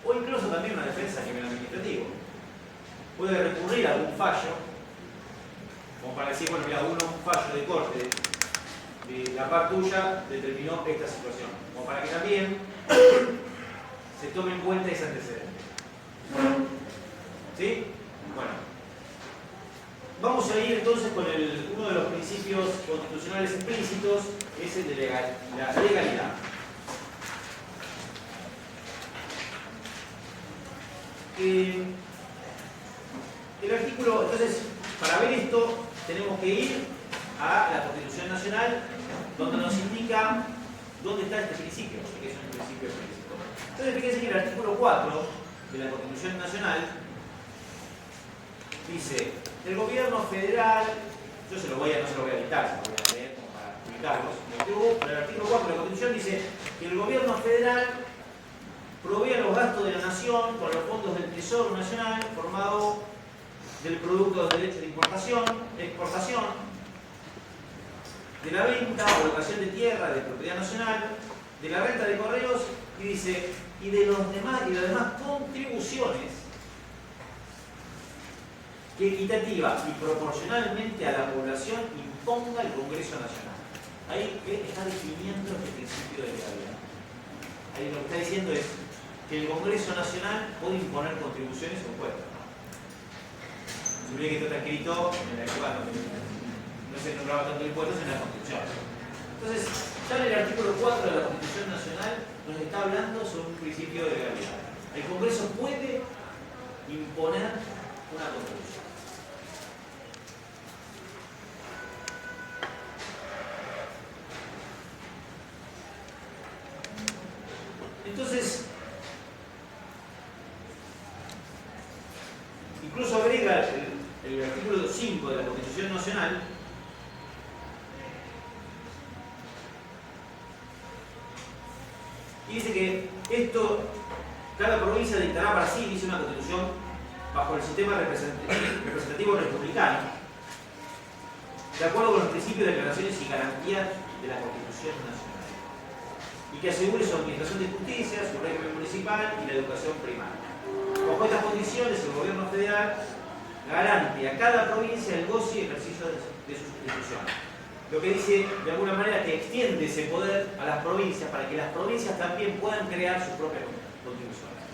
o incluso también una defensa a nivel administrativo, puede recurrir a algún fallo, como para decir, bueno, mira, un fallo de corte de la parte tuya determinó esta situación, como para que también se tome en cuenta ese antecedente. ¿Sí? Bueno. Vamos a ir entonces con uno de los principios constitucionales explícitos, que es el de la legalidad. El artículo, entonces, para ver esto, tenemos que ir a la Constitución Nacional, donde nos indica dónde está este principio, que es un principio explícito. Entonces, fíjense que el artículo 4 de la Constitución Nacional dice: el gobierno federal, yo no se lo voy a dictar, se lo voy a leer como para explicarlos. Pero el artículo 4 de la Constitución dice que el gobierno federal provee los gastos de la nación con los fondos del Tesoro Nacional formado del producto de derechos de importación, de exportación, de la venta o locación de tierra de propiedad nacional, de la renta de correos, y dice, y de las demás contribuciones que equitativa y proporcionalmente a la población imponga el Congreso Nacional. Ahí está definiendo este principio de legalidad. Ahí lo que está diciendo es que el Congreso Nacional puede imponer contribuciones o impuestos. Se ve que esto está escrito en la época donde no se nombraba tanto impuestos en la Constitución. Entonces, ya en el artículo 4 de la Constitución Nacional nos está hablando sobre un principio de legalidad. El Congreso puede imponer una contribución. Entonces, incluso agrega el artículo 5 de la Constitución Nacional y dice que cada provincia dictará para sí, dice una constitución, bajo el sistema representativo republicano, de acuerdo con los principios, declaraciones y garantías de la Constitución Nacional, y que asegure su administración de justicia, su régimen municipal y la educación primaria. Bajo estas condiciones, el gobierno federal garante a cada provincia el goce y ejercicio de sus instituciones. Lo que dice, de alguna manera, que extiende ese poder a las provincias para que las provincias también puedan crear sus propias contribuciones.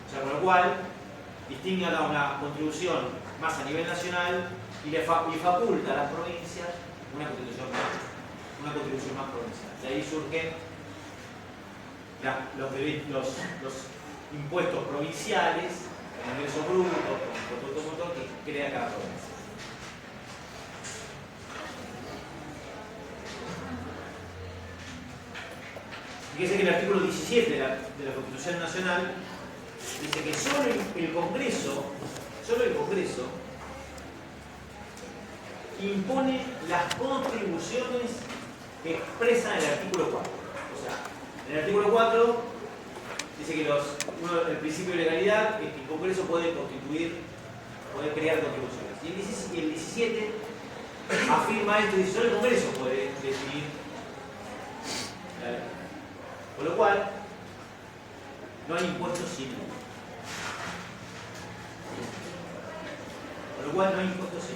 O sea, con lo cual, distingue a una contribución más a nivel nacional y faculta a las provincias una contribución más provincial. De ahí surgen los impuestos provinciales, el ingreso bruto, que crea cada provincia. Fíjese que el artículo 17 de la Constitución Nacional dice que solo el Congreso impone las contribuciones que expresan el artículo 4. O sea, en el artículo 4 dice que el principio de legalidad es que el Congreso puede crear contribuciones. Y el 17 afirma esto y dice solo el Congreso puede definir la ley. Con lo cual, no hay impuestos sin ley. Entonces,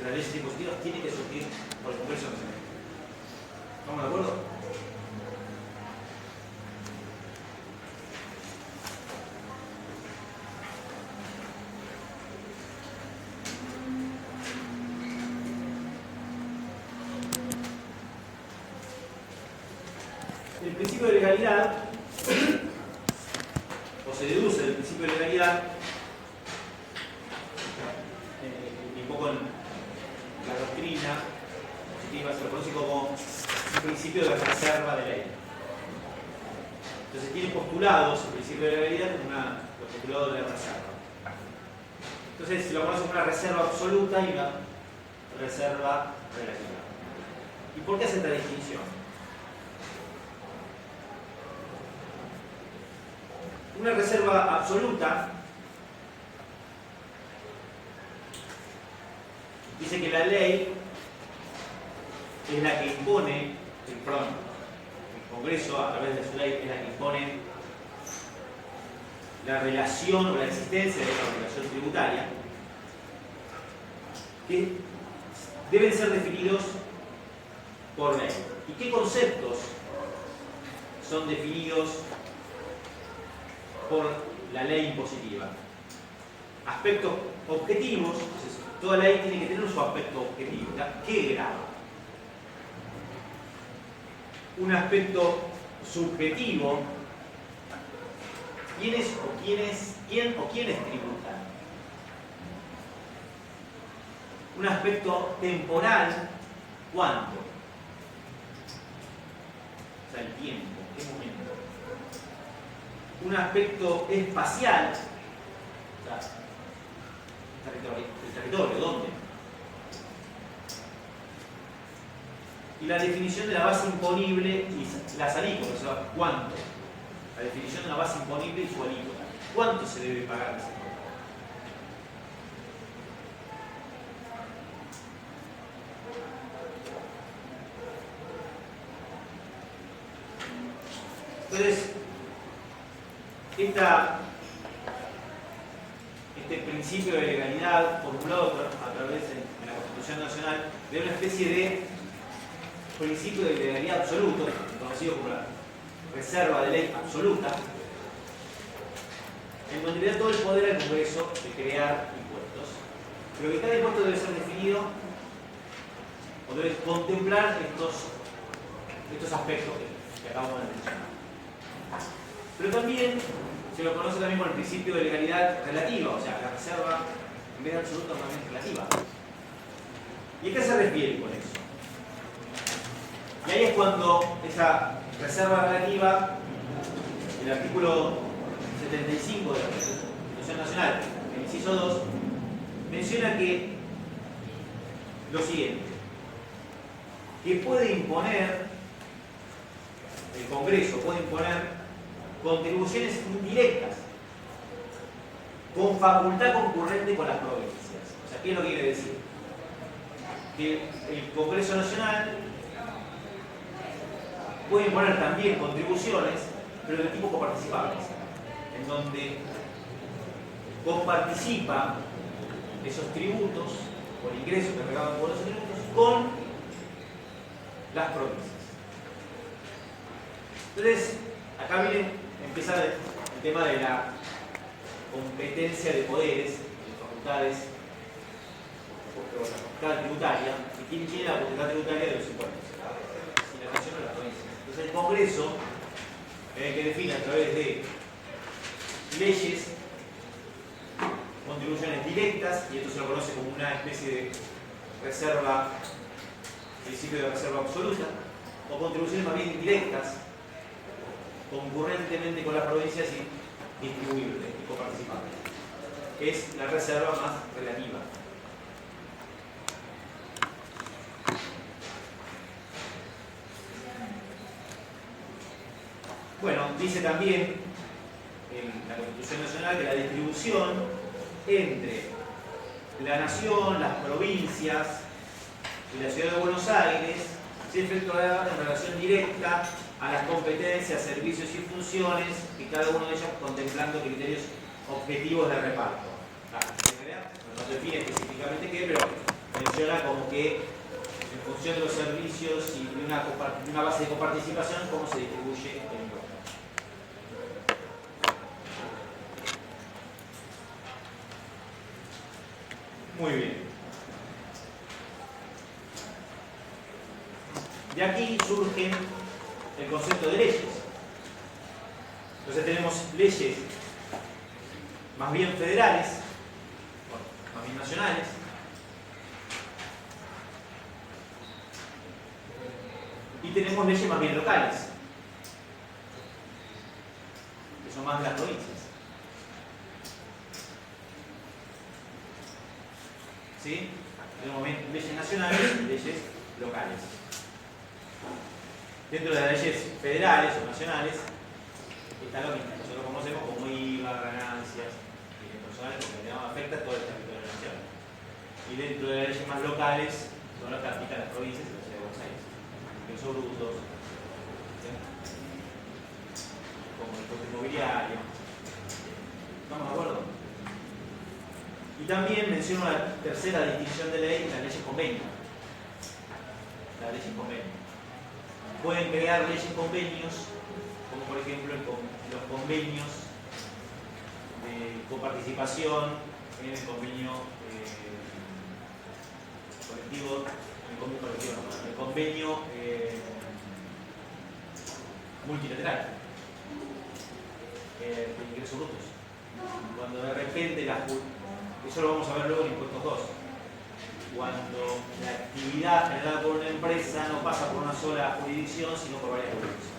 las leyes impositivas tienen que surgir por el Congreso Nacional. ¿Estamos de acuerdo? El principio de legalidad, o se deduce del principio de legalidad, un poco en la doctrina positiva se lo conoce como un principio de reserva de ley. Entonces tiene postulados el principio de legalidad como los postulados de la reserva. Entonces se lo conoce como una reserva absoluta y una reserva relativa. ¿Y por qué hace esta distinción? Una reserva absoluta dice que la ley es la que impone, el Congreso a través de su ley es la que impone la relación o la existencia de una obligación tributaria que deben ser definidos por ley. ¿Y qué conceptos son definidos por la ley impositiva? Aspectos objetivos. Entonces, toda ley tiene que tener su aspecto objetivo. ¿Qué grado? Un aspecto subjetivo. ¿Quién o quiénes tributan? Un aspecto temporal. ¿Cuánto? O sea, el tiempo. ¿Qué momento? Un aspecto espacial, o sea, el territorio, ¿dónde? Y la definición de la base imponible y las alícuotas, o sea, ¿cuánto? La definición de la base imponible y su alícuota. ¿Cuánto se debe pagar de ese impuesto? Entonces, este principio de legalidad formulado a través de la Constitución Nacional de una especie de principio de legalidad absoluto, conocido como la reserva de ley absoluta, en donde le da todo el poder al Congreso de crear impuestos, pero que cada impuesto debe ser definido o debe contemplar estos aspectos que acabamos de mencionar. Pero también se lo conoce también con el principio de legalidad relativa, o sea, la reserva en vez de absoluta más bien relativa. ¿Y a qué se refiere con eso? Y ahí es cuando esa reserva relativa, el artículo 75 de la Constitución Nacional, el inciso 2, menciona que lo siguiente, que puede imponer, el Congreso puede imponer contribuciones indirectas con facultad concurrente con las provincias. O sea, ¿qué es lo que quiere decir? Que el Congreso Nacional puede imponer también contribuciones, pero de tipo coparticipables, en donde coparticipa esos tributos o el ingreso que recaudan por los tributos con las provincias. Entonces, acá empieza el tema de la competencia de poderes, de facultades, o la facultad tributaria, y quién tiene la potestad tributaria de los impuestos, si la nación o las provincias. Entonces el Congreso que define a través de leyes contribuciones directas, y esto se lo conoce como una especie de reserva, principio de reserva absoluta, o contribuciones más bien indirectas, concurrentemente con las provincias y distribuibles y coparticipables. Es la reserva más relativa. Bueno, dice también en la Constitución Nacional que la distribución entre la nación, las provincias y la ciudad de Buenos Aires se efectuará en relación directa a las competencias, servicios y funciones y cada uno de ellos contemplando criterios objetivos de reparto. No define específicamente qué, pero menciona como que en función de los servicios y de una base de coparticipación, cómo se distribuye el impuesto. Muy bien. De aquí surge el concepto de leyes. Entonces tenemos leyes más bien federales, bueno, más bien nacionales, y tenemos leyes más bien locales, que son más de las provincias. ¿Sí? Tenemos leyes nacionales y leyes locales. Dentro de las leyes federales o nacionales está lo mismo. Nosotros conocemos como IVA, ganancias, bienes personales, porque afecta a todo el territorio de la nación. Y dentro de las leyes más locales son las que aplican las provincias y la ciudad de Buenos Aires. Ingresos brutos, ¿sí? Como el impuesto inmobiliario. ¿Estamos de acuerdo? Y también menciono la tercera distinción de ley, las leyes convenio. Las leyes convenio. Pueden crear leyes convenios, como por ejemplo los convenios de coparticipación en el convenio colectivo, el convenio multilateral de ingresos brutos. Cuando de repente eso lo vamos a ver luego en impuestos 2. Cuando la actividad generada por una empresa no pasa por una sola jurisdicción, sino por varias jurisdicciones.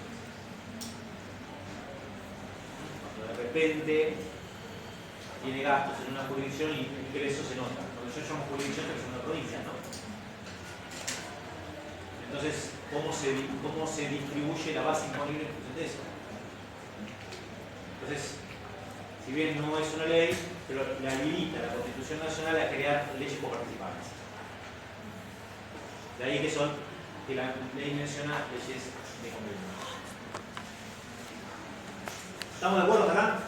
Cuando de repente tiene gastos en una jurisdicción y ingresos en otra. Cuando yo llamo jurisdicción, pero es una provincia, ¿no? Entonces, ¿cómo se distribuye la base imponible en función de eso? Entonces, si bien no es una ley, pero le habilita la Constitución Nacional a crear leyes coparticipables. De ahí que la ley menciona leyes de convenio. ¿Estamos de acuerdo acá?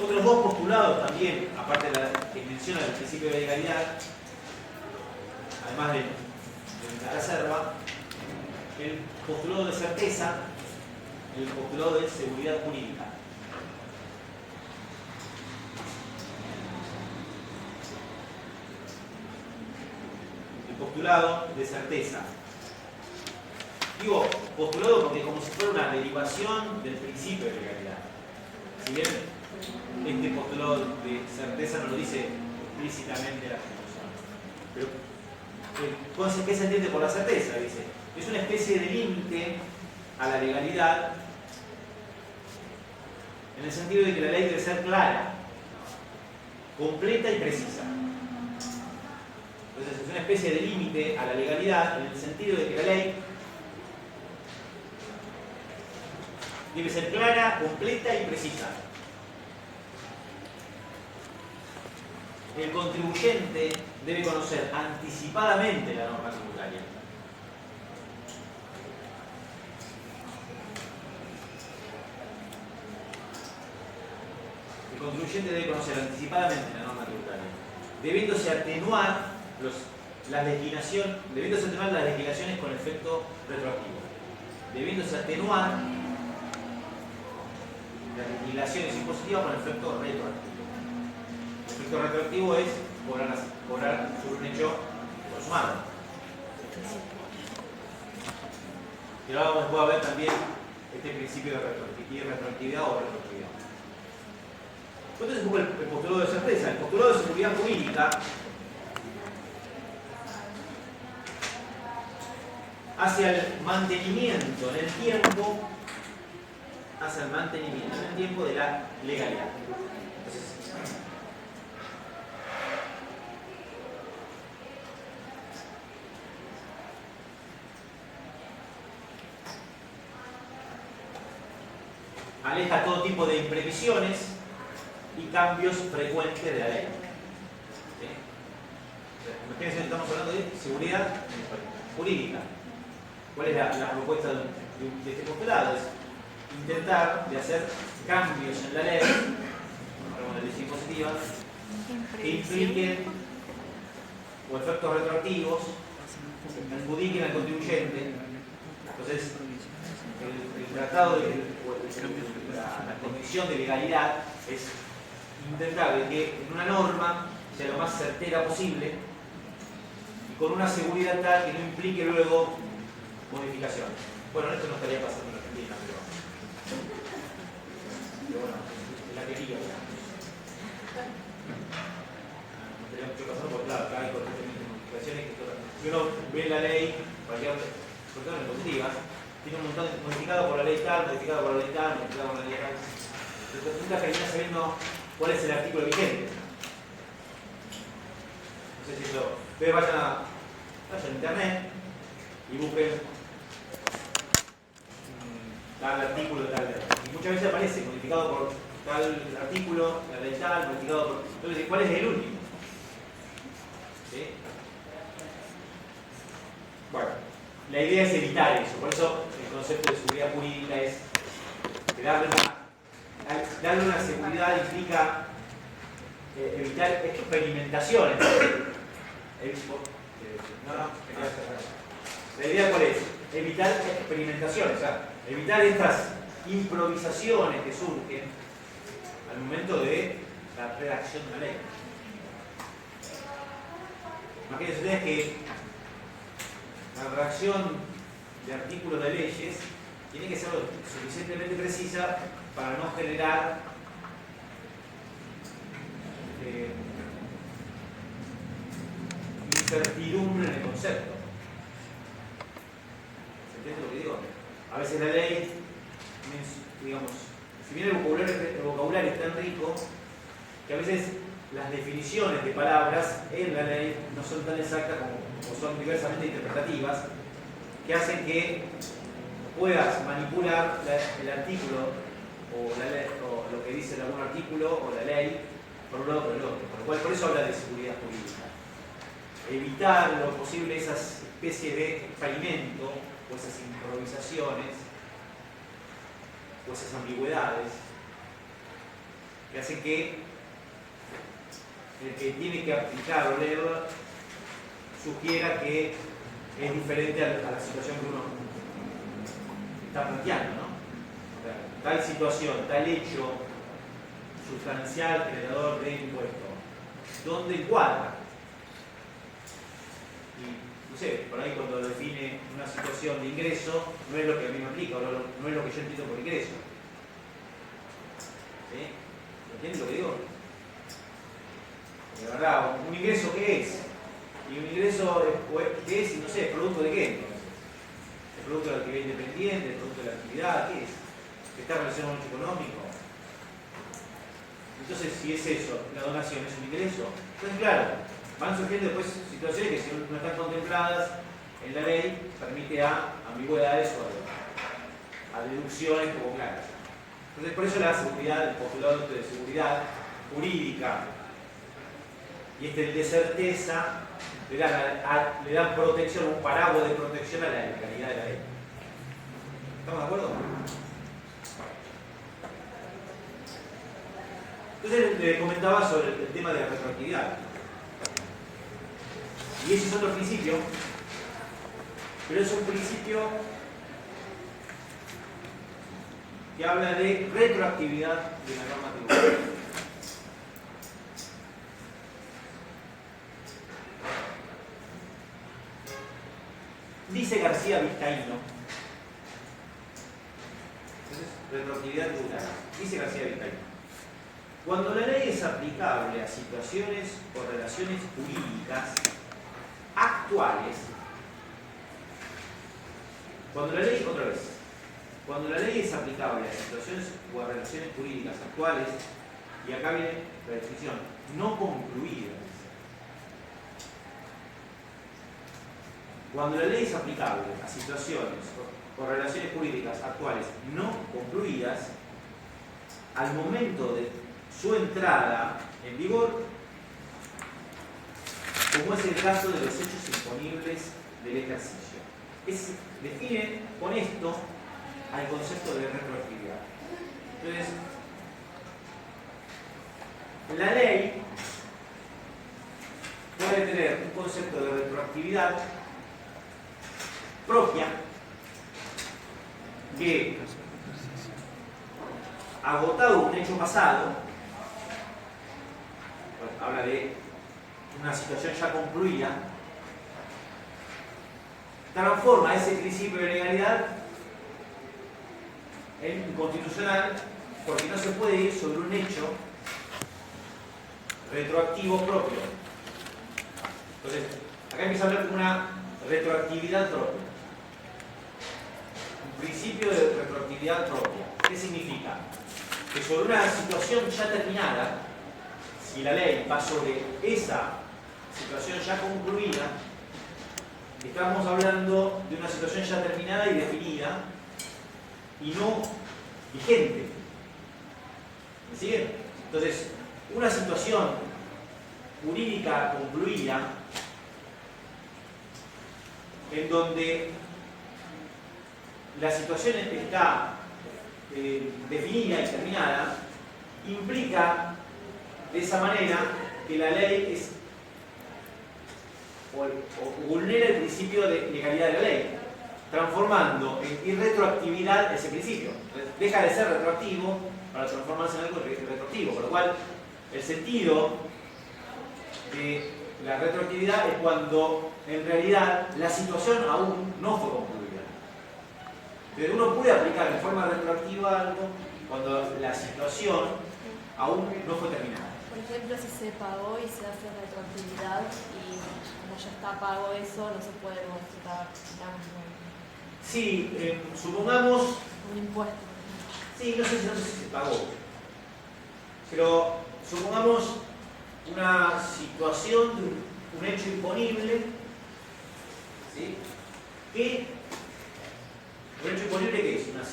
Otros dos postulados también, aparte de la que menciona el principio de legalidad, además de la reserva, el postulado de certeza y el postulado de seguridad jurídica. El postulado de certeza. Digo postulado porque como si fuera una derivación del principio de legalidad. Si bien este postulado de certeza no lo dice explícitamente la Constitución, pero ¿qué se entiende por la certeza? Dice, es una especie de límite a la legalidad en el sentido de que la ley debe ser clara, completa y precisa. Entonces es una especie de límite a la legalidad en el sentido de que la ley debe ser clara, completa y precisa. El contribuyente debe conocer anticipadamente la norma tributaria. El contribuyente debe conocer anticipadamente la norma tributaria, debiéndose atenuar las legislaciones con efecto retroactivo. Debiéndose atenuar las legislaciones impositivas con efecto retroactivo. El efecto retroactivo es cobrar sobre un hecho consumado. Y ahora vamos a ver también este principio de retroactividad o retroactividad. Entonces, un poco el postulado de certeza. El postulado de seguridad jurídica hacia el mantenimiento en el tiempo, de la legalidad. Entonces, aleja todo tipo de imprevisiones y cambios frecuentes de la ley. ¿Sí? Imagínense que estamos hablando de seguridad jurídica. ¿Cuál es la propuesta de este postulado? Es intentar de hacer cambios en la ley, hablamos de leyes impositivas, que impliquen o efectos retroactivos, que perjudiquen al contribuyente. Entonces, el tratado la condición de legalidad es intentar de que en una norma sea lo más certera posible y con una seguridad tal que no implique luego modificaciones. Bueno, esto no estaría pasando en Argentina, pero bueno, es la que diga, digamos. No estaría mucho pasando porque claro, acá hay constantemente modificaciones que si uno ve la ley, cualquier cuestiones positivas, tiene un montón modificado por la ley tal, modificado por la ley tal, modificado por la ley tal. Entonces nunca termina sabiendo cuál es el artículo vigente. No sé si eso. Ustedes vayan a internet y busquen tal artículo de tal ley. Y muchas veces aparece modificado por tal artículo, la ley tal, modificado por. Entonces, ¿cuál es el último? ¿Sí? Bueno, la idea es evitar eso. Por eso el concepto de seguridad jurídica es que darle una seguridad implica evitar experimentaciones. La idea cuál es? Evitar experimentaciones, o sea, evitar estas improvisaciones que surgen al momento de la redacción de una ley. Imagínense ustedes que la redacción de artículos de leyes tiene que ser suficientemente precisa para no generar incertidumbre en el concepto. ¿Se entiende lo que digo? A veces la ley, digamos, si bien el vocabulario es tan rico, que a veces las definiciones de palabras en la ley no son tan exactas como son diversamente interpretativas, que hacen que puedas manipular el artículo o lo que dice algún artículo o la ley por un lado o por el otro. Por lo cual, por eso habla de seguridad jurídica. Evitar lo posible esas especies de experimento o esas improvisaciones o esas ambigüedades que hace que el que tiene que aplicar o leerlo sugiera que es diferente a la situación que uno está planteando, ¿no? O sea, tal situación, tal hecho sustancial generador de impuesto, ¿dónde encuadra? Y no sé, por ahí cuando define una situación de ingreso, no es lo que a mí me aplica, no es lo que yo entiendo por ingreso. ¿Sí? ¿Entiendes lo que digo? De verdad, ¿un ingreso qué es? Y un ingreso, ¿qué es? No sé, ¿producto de qué? ¿El producto de la actividad independiente? ¿El producto de la actividad? ¿Qué es? ¿Está relacionado con un hecho económico? Entonces, si es eso, la donación es un ingreso, entonces claro, van surgiendo después situaciones que si no están contempladas en la ley, permite a ambigüedades o a deducciones poco claras. Entonces, por eso la seguridad, el postulado de seguridad jurídica y el de certeza le dan protección, un paraguas de protección a la legalidad de la ley. ¿Estamos de acuerdo? Entonces le comentaba sobre el tema de la retroactividad. Y ese es otro principio, pero es un principio que habla de retroactividad de la norma tributaria. Dice García Vizcaíno, entonces, retroactividad tributaria. Dice García Vizcaíno, cuando la ley es aplicable a situaciones o relaciones jurídicas actuales, cuando la ley, otra vez, cuando la ley es aplicable a situaciones o a relaciones jurídicas actuales, y acá viene la definición, no concluidas. Cuando la ley es aplicable a situaciones o relaciones jurídicas actuales no concluidas, al momento de su entrada en vigor, como es el caso de los hechos imponibles del ejercicio. Define con esto al concepto de retroactividad. Entonces, la ley puede tener un concepto de retroactividad propia que, agotado un hecho pasado, habla de una situación ya concluida, transforma ese principio de legalidad en inconstitucional, porque no se puede ir sobre un hecho retroactivo propio. Entonces, acá empieza a hablar de una retroactividad propia. Un principio de retroactividad propia. ¿Qué significa? Que sobre una situación ya terminada, si la ley va sobre esa situación ya concluida, estamos hablando de una situación ya terminada y definida y no vigente. ¿Me siguen? Entonces, una situación jurídica concluida en donde la situación está definida y terminada, implica de esa manera que la ley es o vulnera el principio de legalidad de la ley, transformando en irretroactividad ese principio. Deja de ser retroactivo para transformarse en algo retroactivo, por lo cual el sentido de la retroactividad es cuando en realidad la situación aún no fue concluida. Pero uno puede aplicar en forma retroactiva algo cuando la situación aún no fue terminada. Por ejemplo, si se pagó y se hace retroactividad y como ya está pago eso, no se puede modificar, digamos, Sí, supongamos... un impuesto. Sí, no sé si se pagó. Pero supongamos una situación de un hecho imponible, ¿sí? Que un hecho imponible que es una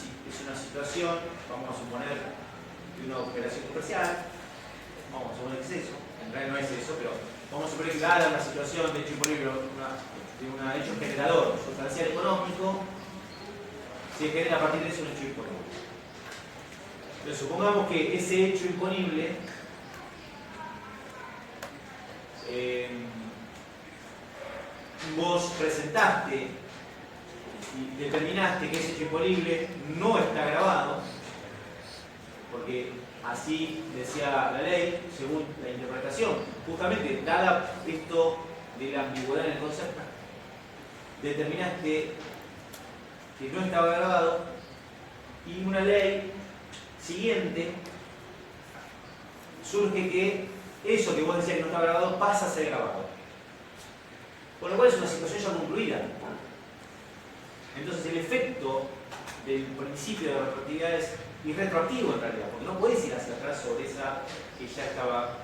situación, vamos a suponer, de una operación comercial, vamos a suponer que es eso, en realidad no es eso, pero vamos a suponer que dada una situación de hecho imponible, de un hecho generador sustancial económico, se genera a partir de eso un hecho imponible. Entonces, supongamos que ese hecho imponible vos presentaste y determinaste que ese hecho imponible no está grabado, porque así decía la ley, según la interpretación. Justamente, dada esto de la ambigüedad en el concepto, determinaste que no estaba grabado y una ley siguiente surge que eso que vos decías que no estaba grabado pasa a ser grabado. Con lo cual es una situación ya concluida. Entonces el efecto del principio de retroactividad es irretroactivo en realidad, porque no puedes ir hacia atrás sobre esa que ya estaba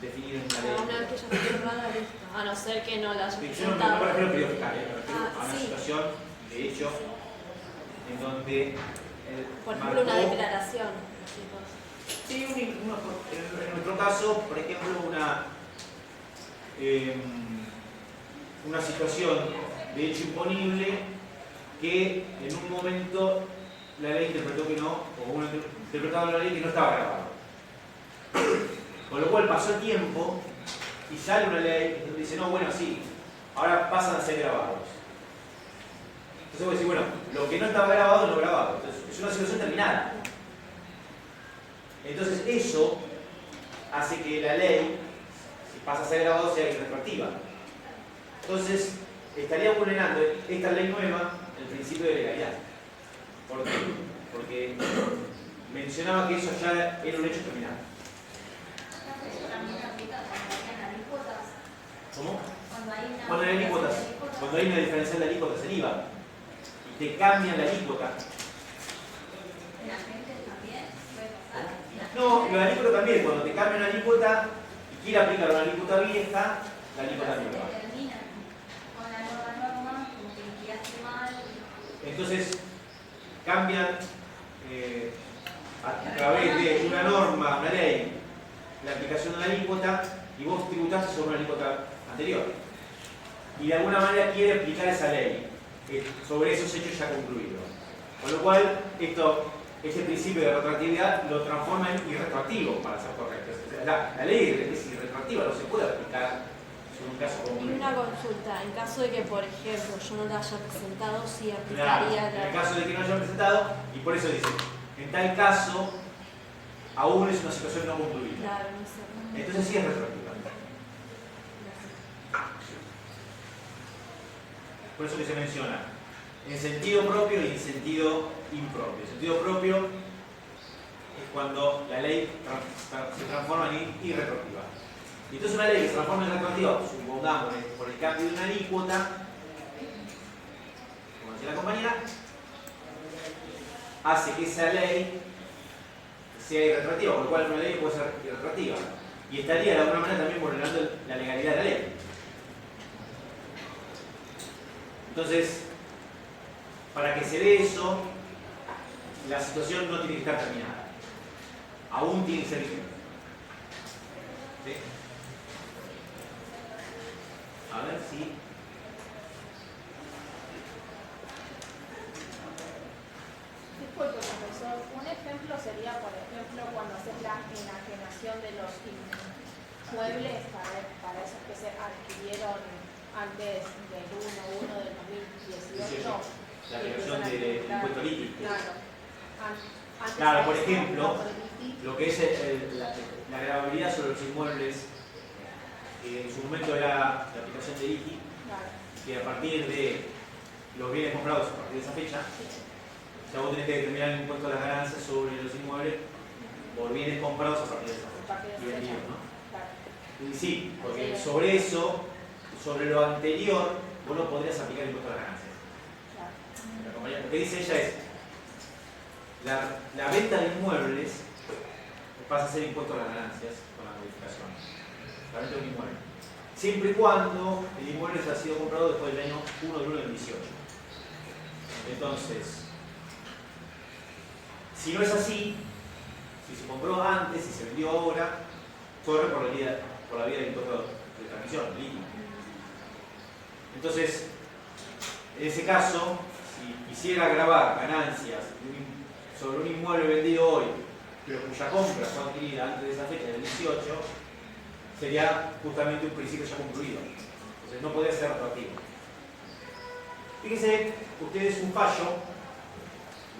definida en la ley. Una vez que ya fue firmada, listo. A no ser que no la hayas Yo no presentado. me refiero a periodo fiscal, me refiero a una sí. situación de hecho en donde Por ejemplo, una declaración. Sí, en nuestro caso, por ejemplo, una situación de hecho imponible que en un momento la ley interpretó que no, o uno interpretaba la ley que no estaba grabado. Con lo cual pasó el tiempo y sale una ley que dice, no, bueno, sí, ahora pasan a ser grabados. Entonces vos decís, bueno, lo que no estaba grabado, no grabado. Entonces es una situación terminada. Entonces eso hace que la ley, si pasa a ser grabado, sea irretroactiva. Entonces estaría vulnerando esta ley nueva el principio de legalidad. ¿Por qué? Porque mencionaba que eso ya era un hecho terminado. Eso también se aplica cuando hay alícuotas. ¿Cómo? Cuando hay alícuotas. Cuando hay una diferencial de alícuotas en IVA y te cambian la alícuota. En agentes también puede pasar. No, lo alícuota también, cuando te cambian la alícuota y quiere aplicar una alícuota vieja, la alícuota nueva. Termina con la nueva norma, como que liquidaste mal. Entonces cambian a través de una norma, una ley, la aplicación de la alícuota y vos tributaste sobre una alícuota anterior. Y de alguna manera quiere aplicar esa ley sobre esos hechos ya concluidos. Con lo cual, este principio de retroactividad lo transforma en irretroactivo, para ser correcto. La ley es irretroactiva, no se puede aplicar sobre un caso Y concluido. una consulta, en caso de que, por ejemplo, yo no la haya presentado, sí Claro, aplicaría en el caso de que no haya presentado, y por eso dice, en tal caso, aún es una situación no concluida. Claro, no sé. Entonces sí es retroactiva. Por eso que se menciona en sentido propio y en sentido impropio. En sentido propio es cuando la ley se transforma en irretroactiva. Y entonces una ley que se transforma en retroactiva, supongamos por el cambio de una alícuota, como decía la compañera, hace que esa ley sea irretroactiva, por lo cual una ley puede ser irretroactiva. Y estaría de alguna manera también vulnerando la legalidad de la ley. Entonces, para que se dé eso, la situación no tiene que estar terminada. Aún tiene que ser vigente. ¿Sí? A ver si... Disculpe, profesor. Un ejemplo sería, por ejemplo, cuando haces la enajenación de los inmuebles para esos que se adquirieron antes del 1/1 del 2018. La creación del impuesto líquido. Claro. Claro, por ejemplo, lo que es la gravabilidad sobre los inmuebles, que en su momento era la aplicación de ITI, que a partir de los bienes comprados a partir de esa fecha, ya vos tenés que determinar el impuesto a las ganancias sobre los inmuebles por bienes comprados a partir de esa fecha. Y vendidos, ¿no? Y sí, porque sobre eso, sobre lo anterior, vos no podrías aplicar el impuesto a las ganancias. Lo que dice ella es, la venta de inmuebles pasa a ser impuesto a las ganancias con la modificación. La venta de un inmueble. Siempre y cuando el inmueble haya sido comprado después del año 1 de 1 del 18. Entonces, si no es así, si se compró antes, si se vendió ahora, corre por la vía del impuesto de transmisión, líquido. Entonces, en ese caso, si quisiera grabar ganancias sobre un inmueble vendido hoy, pero cuya compra fue adquirida antes de esa fecha, del 18, sería justamente un principio ya concluido. Entonces no podría ser retroactivo. Fíjense, ustedes un fallo,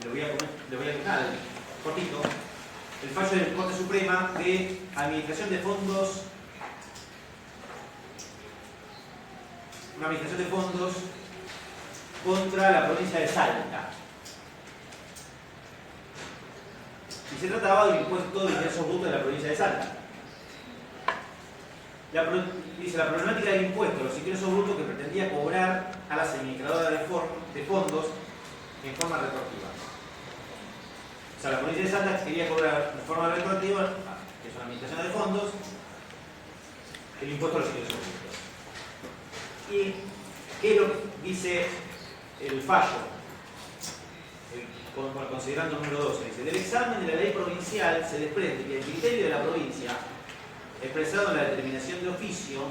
lo voy a dejar cortito, el fallo de la Corte Suprema de Administración de Fondos, una administración de fondos contra la provincia de Salta. Y se trataba del impuesto de ingresos brutos de la provincia de Salta. Dice, la problemática del impuesto a los ingresos brutos que pretendía cobrar a las administradoras de fondos en forma retroactiva. O sea, la provincia de Salta quería cobrar de forma retroactiva, que es una administración de fondos, el impuesto a los ingresos brutos. ¿Y qué es lo que dice el fallo? Considerando el número 12, dice: del examen de la ley provincial se desprende que el criterio de la provincia, expresado en la determinación de oficio,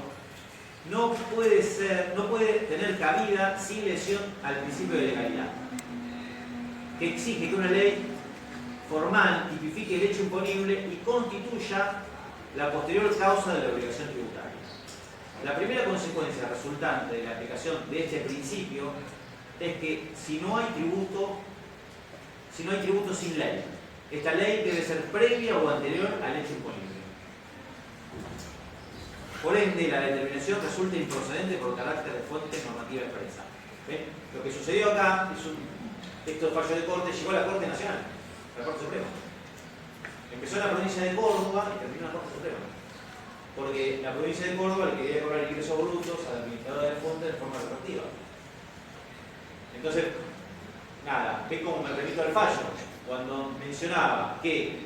no puede tener cabida sin lesión al principio de legalidad, que exige que una ley formal tipifique el hecho imponible y constituya la posterior causa de la obligación tributaria. La primera consecuencia resultante de la aplicación de este principio es que si no hay tributo sin ley, esta ley debe ser previa o anterior al hecho imponible. Por ende, la determinación resulta improcedente por carácter de fuente normativa expresa. ¿Ven? Lo que sucedió acá es un texto de fallo de corte, llegó a la Corte Nacional, a la Corte Suprema. Empezó en la provincia de Córdoba y terminó en la Corte Suprema. Porque la provincia de Córdoba le quería cobrar ingresos brutos a la administradora del fondo de forma retroactiva. Entonces, nada, ve cómo me remito al fallo. Cuando mencionaba que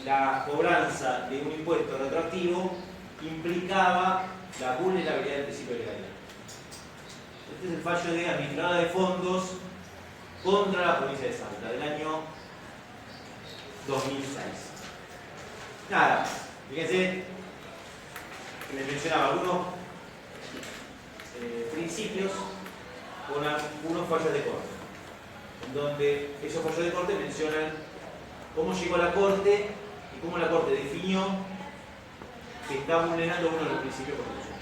la cobranza de un impuesto retroactivo implicaba la vulnerabilidad del principio de legalidad. Este es el fallo de administradora de fondos contra la provincia de Salta, del año 2006. Nada, fíjense que les mencionaba algunos principios con unos fallos de corte, en donde esos fallos de corte mencionan cómo llegó a la Corte y cómo la Corte definió que está vulnerando uno de los principios constitucionales.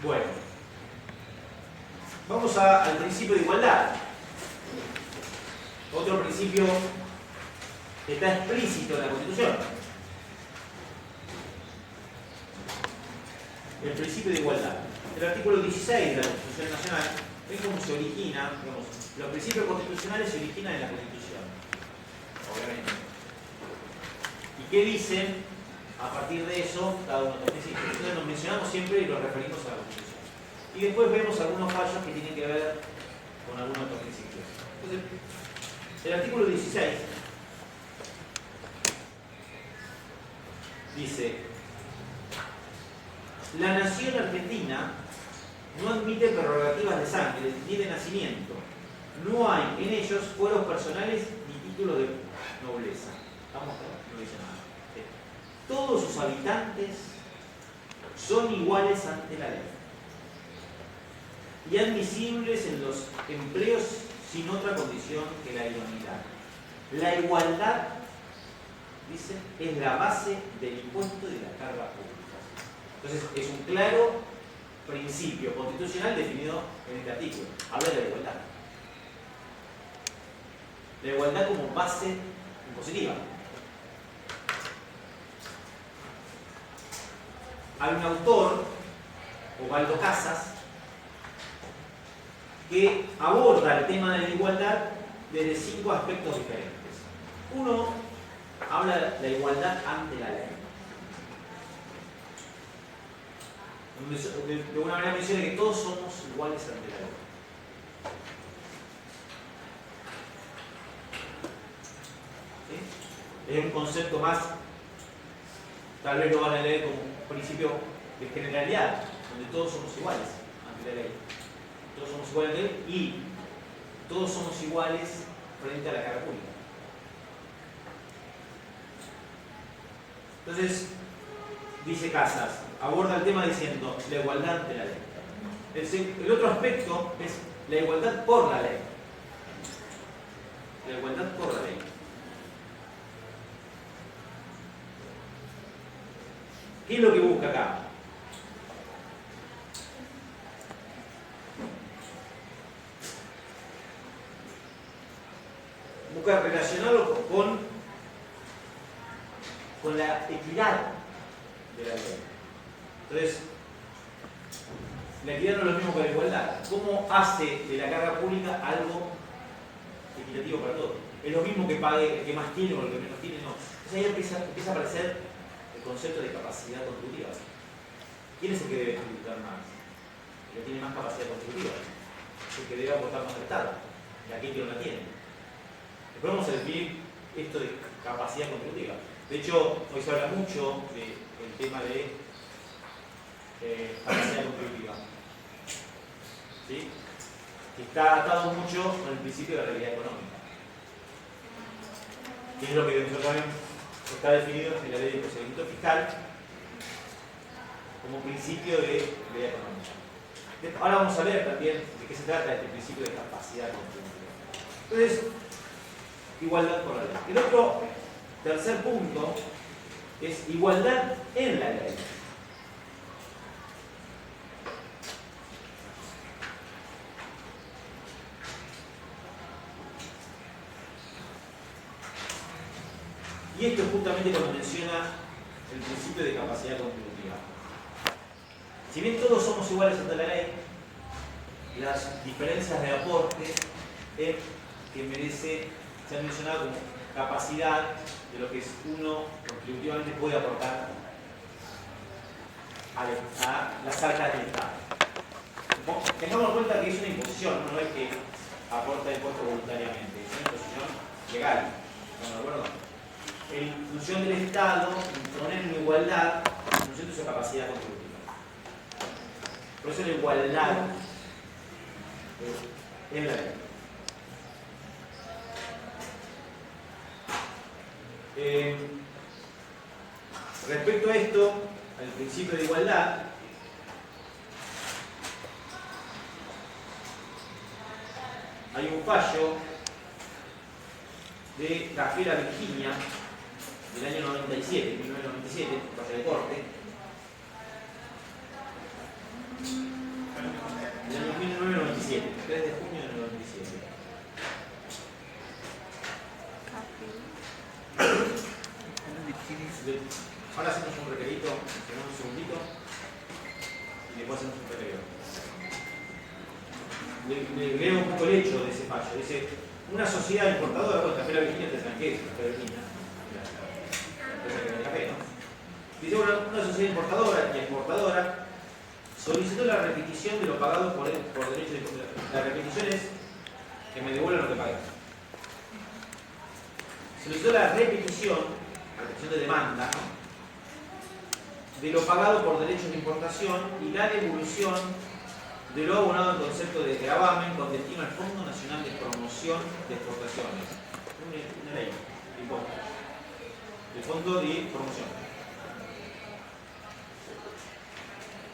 Bueno, vamos al principio de igualdad. Otro principio que está explícito en la Constitución. El principio de igualdad. El artículo 16 de la Constitución Nacional, ven cómo se origina, digamos, los principios constitucionales se originan en la Constitución, obviamente. ¿Y qué dicen a partir de eso cada uno de los principios? Entonces los mencionamos siempre y los referimos a la Constitución. Y después vemos algunos fallos que tienen que ver con algunos otros principios. Entonces, el artículo 16 dice: la nación argentina no admite prerrogativas de sangre ni de nacimiento. No hay en ellos fueros personales ni títulos de nobleza. Vamos a ver, no dice nada. Todos sus habitantes son iguales ante la ley y admisibles en los empleos sin otra condición que la idoneidad. La igualdad, dice, es la base del impuesto y de la carga pública. Entonces, es un claro principio constitucional definido en este artículo. Habla de la igualdad. La igualdad como base impositiva. Hay un autor, Osvaldo Casas, que aborda el tema de la igualdad desde 5 aspectos diferentes. Uno, habla de la igualdad ante la ley. De alguna manera menciona que todos somos iguales ante la ley. ¿Sí? Es un concepto más, tal vez lo van a leer como un principio de generalidad, donde todos somos iguales ante la ley. Todos somos iguales ante la ley y todos somos iguales frente a la carga pública. Entonces, dice Casas, aborda el tema diciendo la igualdad ante la ley. El otro aspecto es la igualdad por la ley. La igualdad por la ley. ¿Qué es lo que busca acá? Busca relacionarlo con la equidad de la ley. Entonces, la equidad no es lo mismo que la igualdad. ¿Cómo hace de la carga pública algo equitativo para todos? Es lo mismo que pague el que más tiene o el que menos tiene, no. Entonces ahí empieza a aparecer el concepto de capacidad contributiva. ¿Quién es el que debe tributar más? El que tiene más capacidad contributiva. El que debe aportar más al Estado. Y aquel que no la tiene. Después vamos a definir esto de capacidad contributiva. De hecho, hoy se habla mucho del tema de capacidad contributiva. ¿Sí? Que está atado mucho con el principio de la realidad económica. Que es lo que nosotros también está definido en la ley de procedimiento fiscal como principio de realidad económica. Ahora vamos a ver también de qué se trata este principio de capacidad contributiva. Entonces, igualdad por la ley. El otro, tercer punto, es igualdad en la ley. Y esto es justamente cuando menciona el principio de capacidad contributiva. Si bien todos somos iguales ante la ley, las diferencias de aporte es que merece ser mencionado como capacidad de lo que uno contributivamente puede aportar a las arcas del Estado. Tengamos en cuenta que es una imposición, no es que aporta impuesto voluntariamente, es una imposición legal. ¿Estamos de acuerdo? En función del Estado, imponer una igualdad en función de su capacidad contributiva. Por eso la igualdad en la ley. Respecto a esto, al principio de igualdad, hay un fallo de Cafera, Virginia, del año 97, 1997, fallo de corte, del año 1997, 3 de junio del 97. Ahora hacemos un requerito, tenemos un segundito y después hacemos un requerito. Le leo un poco el hecho de ese fallo. Dice, una sociedad importadora, bueno, Café La Virginia es extranjero, Café Virginia. Dice, bueno, una sociedad importadora y exportadora solicitó la repetición de lo pagado por derecho de importación. La repetición es que me devuelvan lo que pagué. Solicitó la repetición de demanda, ¿no?, de lo pagado por derechos de importación y la devolución de lo abonado en concepto de gravamen con destino al Fondo Nacional de Promoción de Exportaciones. Una ley de impuestos. El Fondo de Promoción.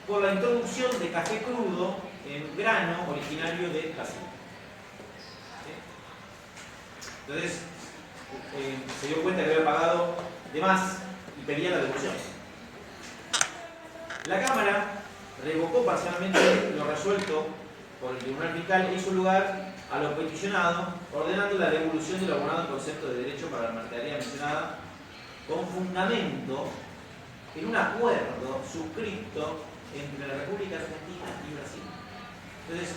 Por la introducción de café crudo en grano originario de Brasil. ¿Sí? Entonces, se dio cuenta que había pagado de más y pedía la devolución. La Cámara revocó parcialmente lo resuelto por el Tribunal Fiscal e hizo lugar a lo peticionado, ordenando la devolución de lo abonado en concepto de derecho para la mercadería mencionada, con fundamento en un acuerdo suscrito entre la República Argentina y Brasil. Entonces,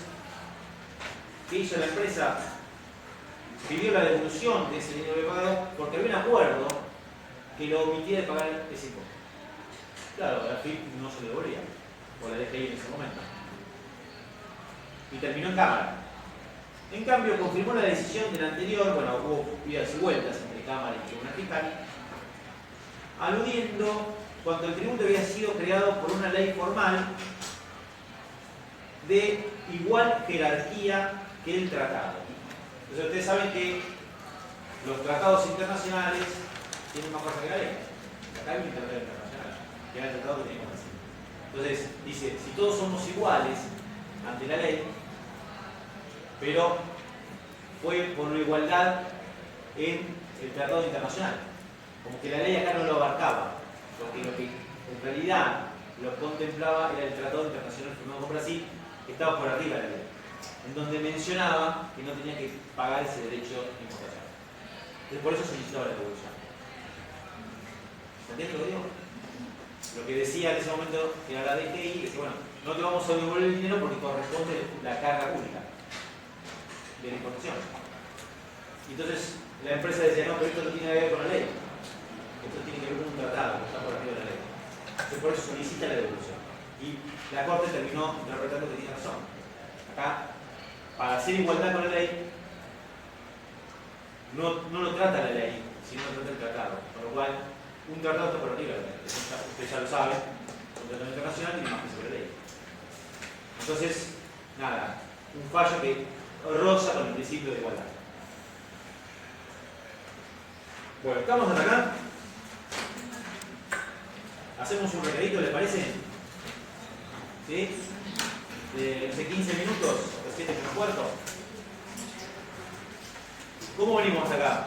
¿qué hizo la empresa? Pidió la devolución de ese dinero pagado porque había un acuerdo que lo omitía de pagar ese impuesto. Claro, la FIP no se devolvía, o la DGI en ese momento. Y terminó en Cámara. En cambio, confirmó la decisión del anterior, bueno, hubo idas y vueltas entre Cámara y Tribunal Fiscal, aludiendo cuando el tributo había sido creado por una ley formal de igual jerarquía que el tratado. Entonces ustedes saben que los tratados internacionales tienen más fuerza que la ley. acá hay un tratado internacional, que era el tratado que teníamos así. Entonces, dice, si todos somos iguales ante la ley, pero fue por la igualdad en el tratado internacional. Como que la ley acá no lo abarcaba, porque lo que en realidad lo contemplaba era el tratado internacional firmado con Brasil, que estaba por arriba de la ley, en donde mencionaba que no tenía que pagar ese derecho de importación. Entonces, por eso se inició la devolución. ¿Se entiende lo que digo? Lo que decía en ese momento que era la DGI, es que bueno, no te vamos a devolver el dinero porque corresponde la carga pública de la importación. Y entonces la empresa decía, no, pero esto no tiene que ver con la ley. Esto tiene que ver con un tratado que está por arriba de la ley. Entonces por eso solicita la devolución. Y la Corte terminó interpretando que tiene razón. Acá, para hacer igualdad con la ley, no lo trata la ley, sino lo trata el tratado. Con lo cual, un tratado está por arriba de la ley. Usted ya lo sabe, un tratado internacional tiene más peso que la ley. Entonces, nada, un fallo que roza con el principio de igualdad. Bueno, ¿estamos hasta acá? ¿Hacemos un recadito, les parece? ¿Sí? De 15 minutos, o 7 menos cuarto. ¿Cómo venimos hasta acá?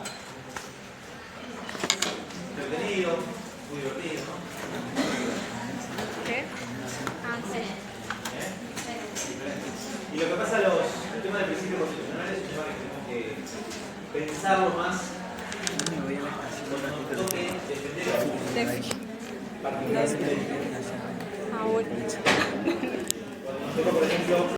Entretenido, muy divertido, ¿no? ¿Qué? Ah, sí. ¿Eh? Y lo que pasa, el tema del principio constitucional es un tema que tenemos que pensarlo más cuando nos toque defender particularmente. Ah, bueno. Cuando nos toca, por ejemplo,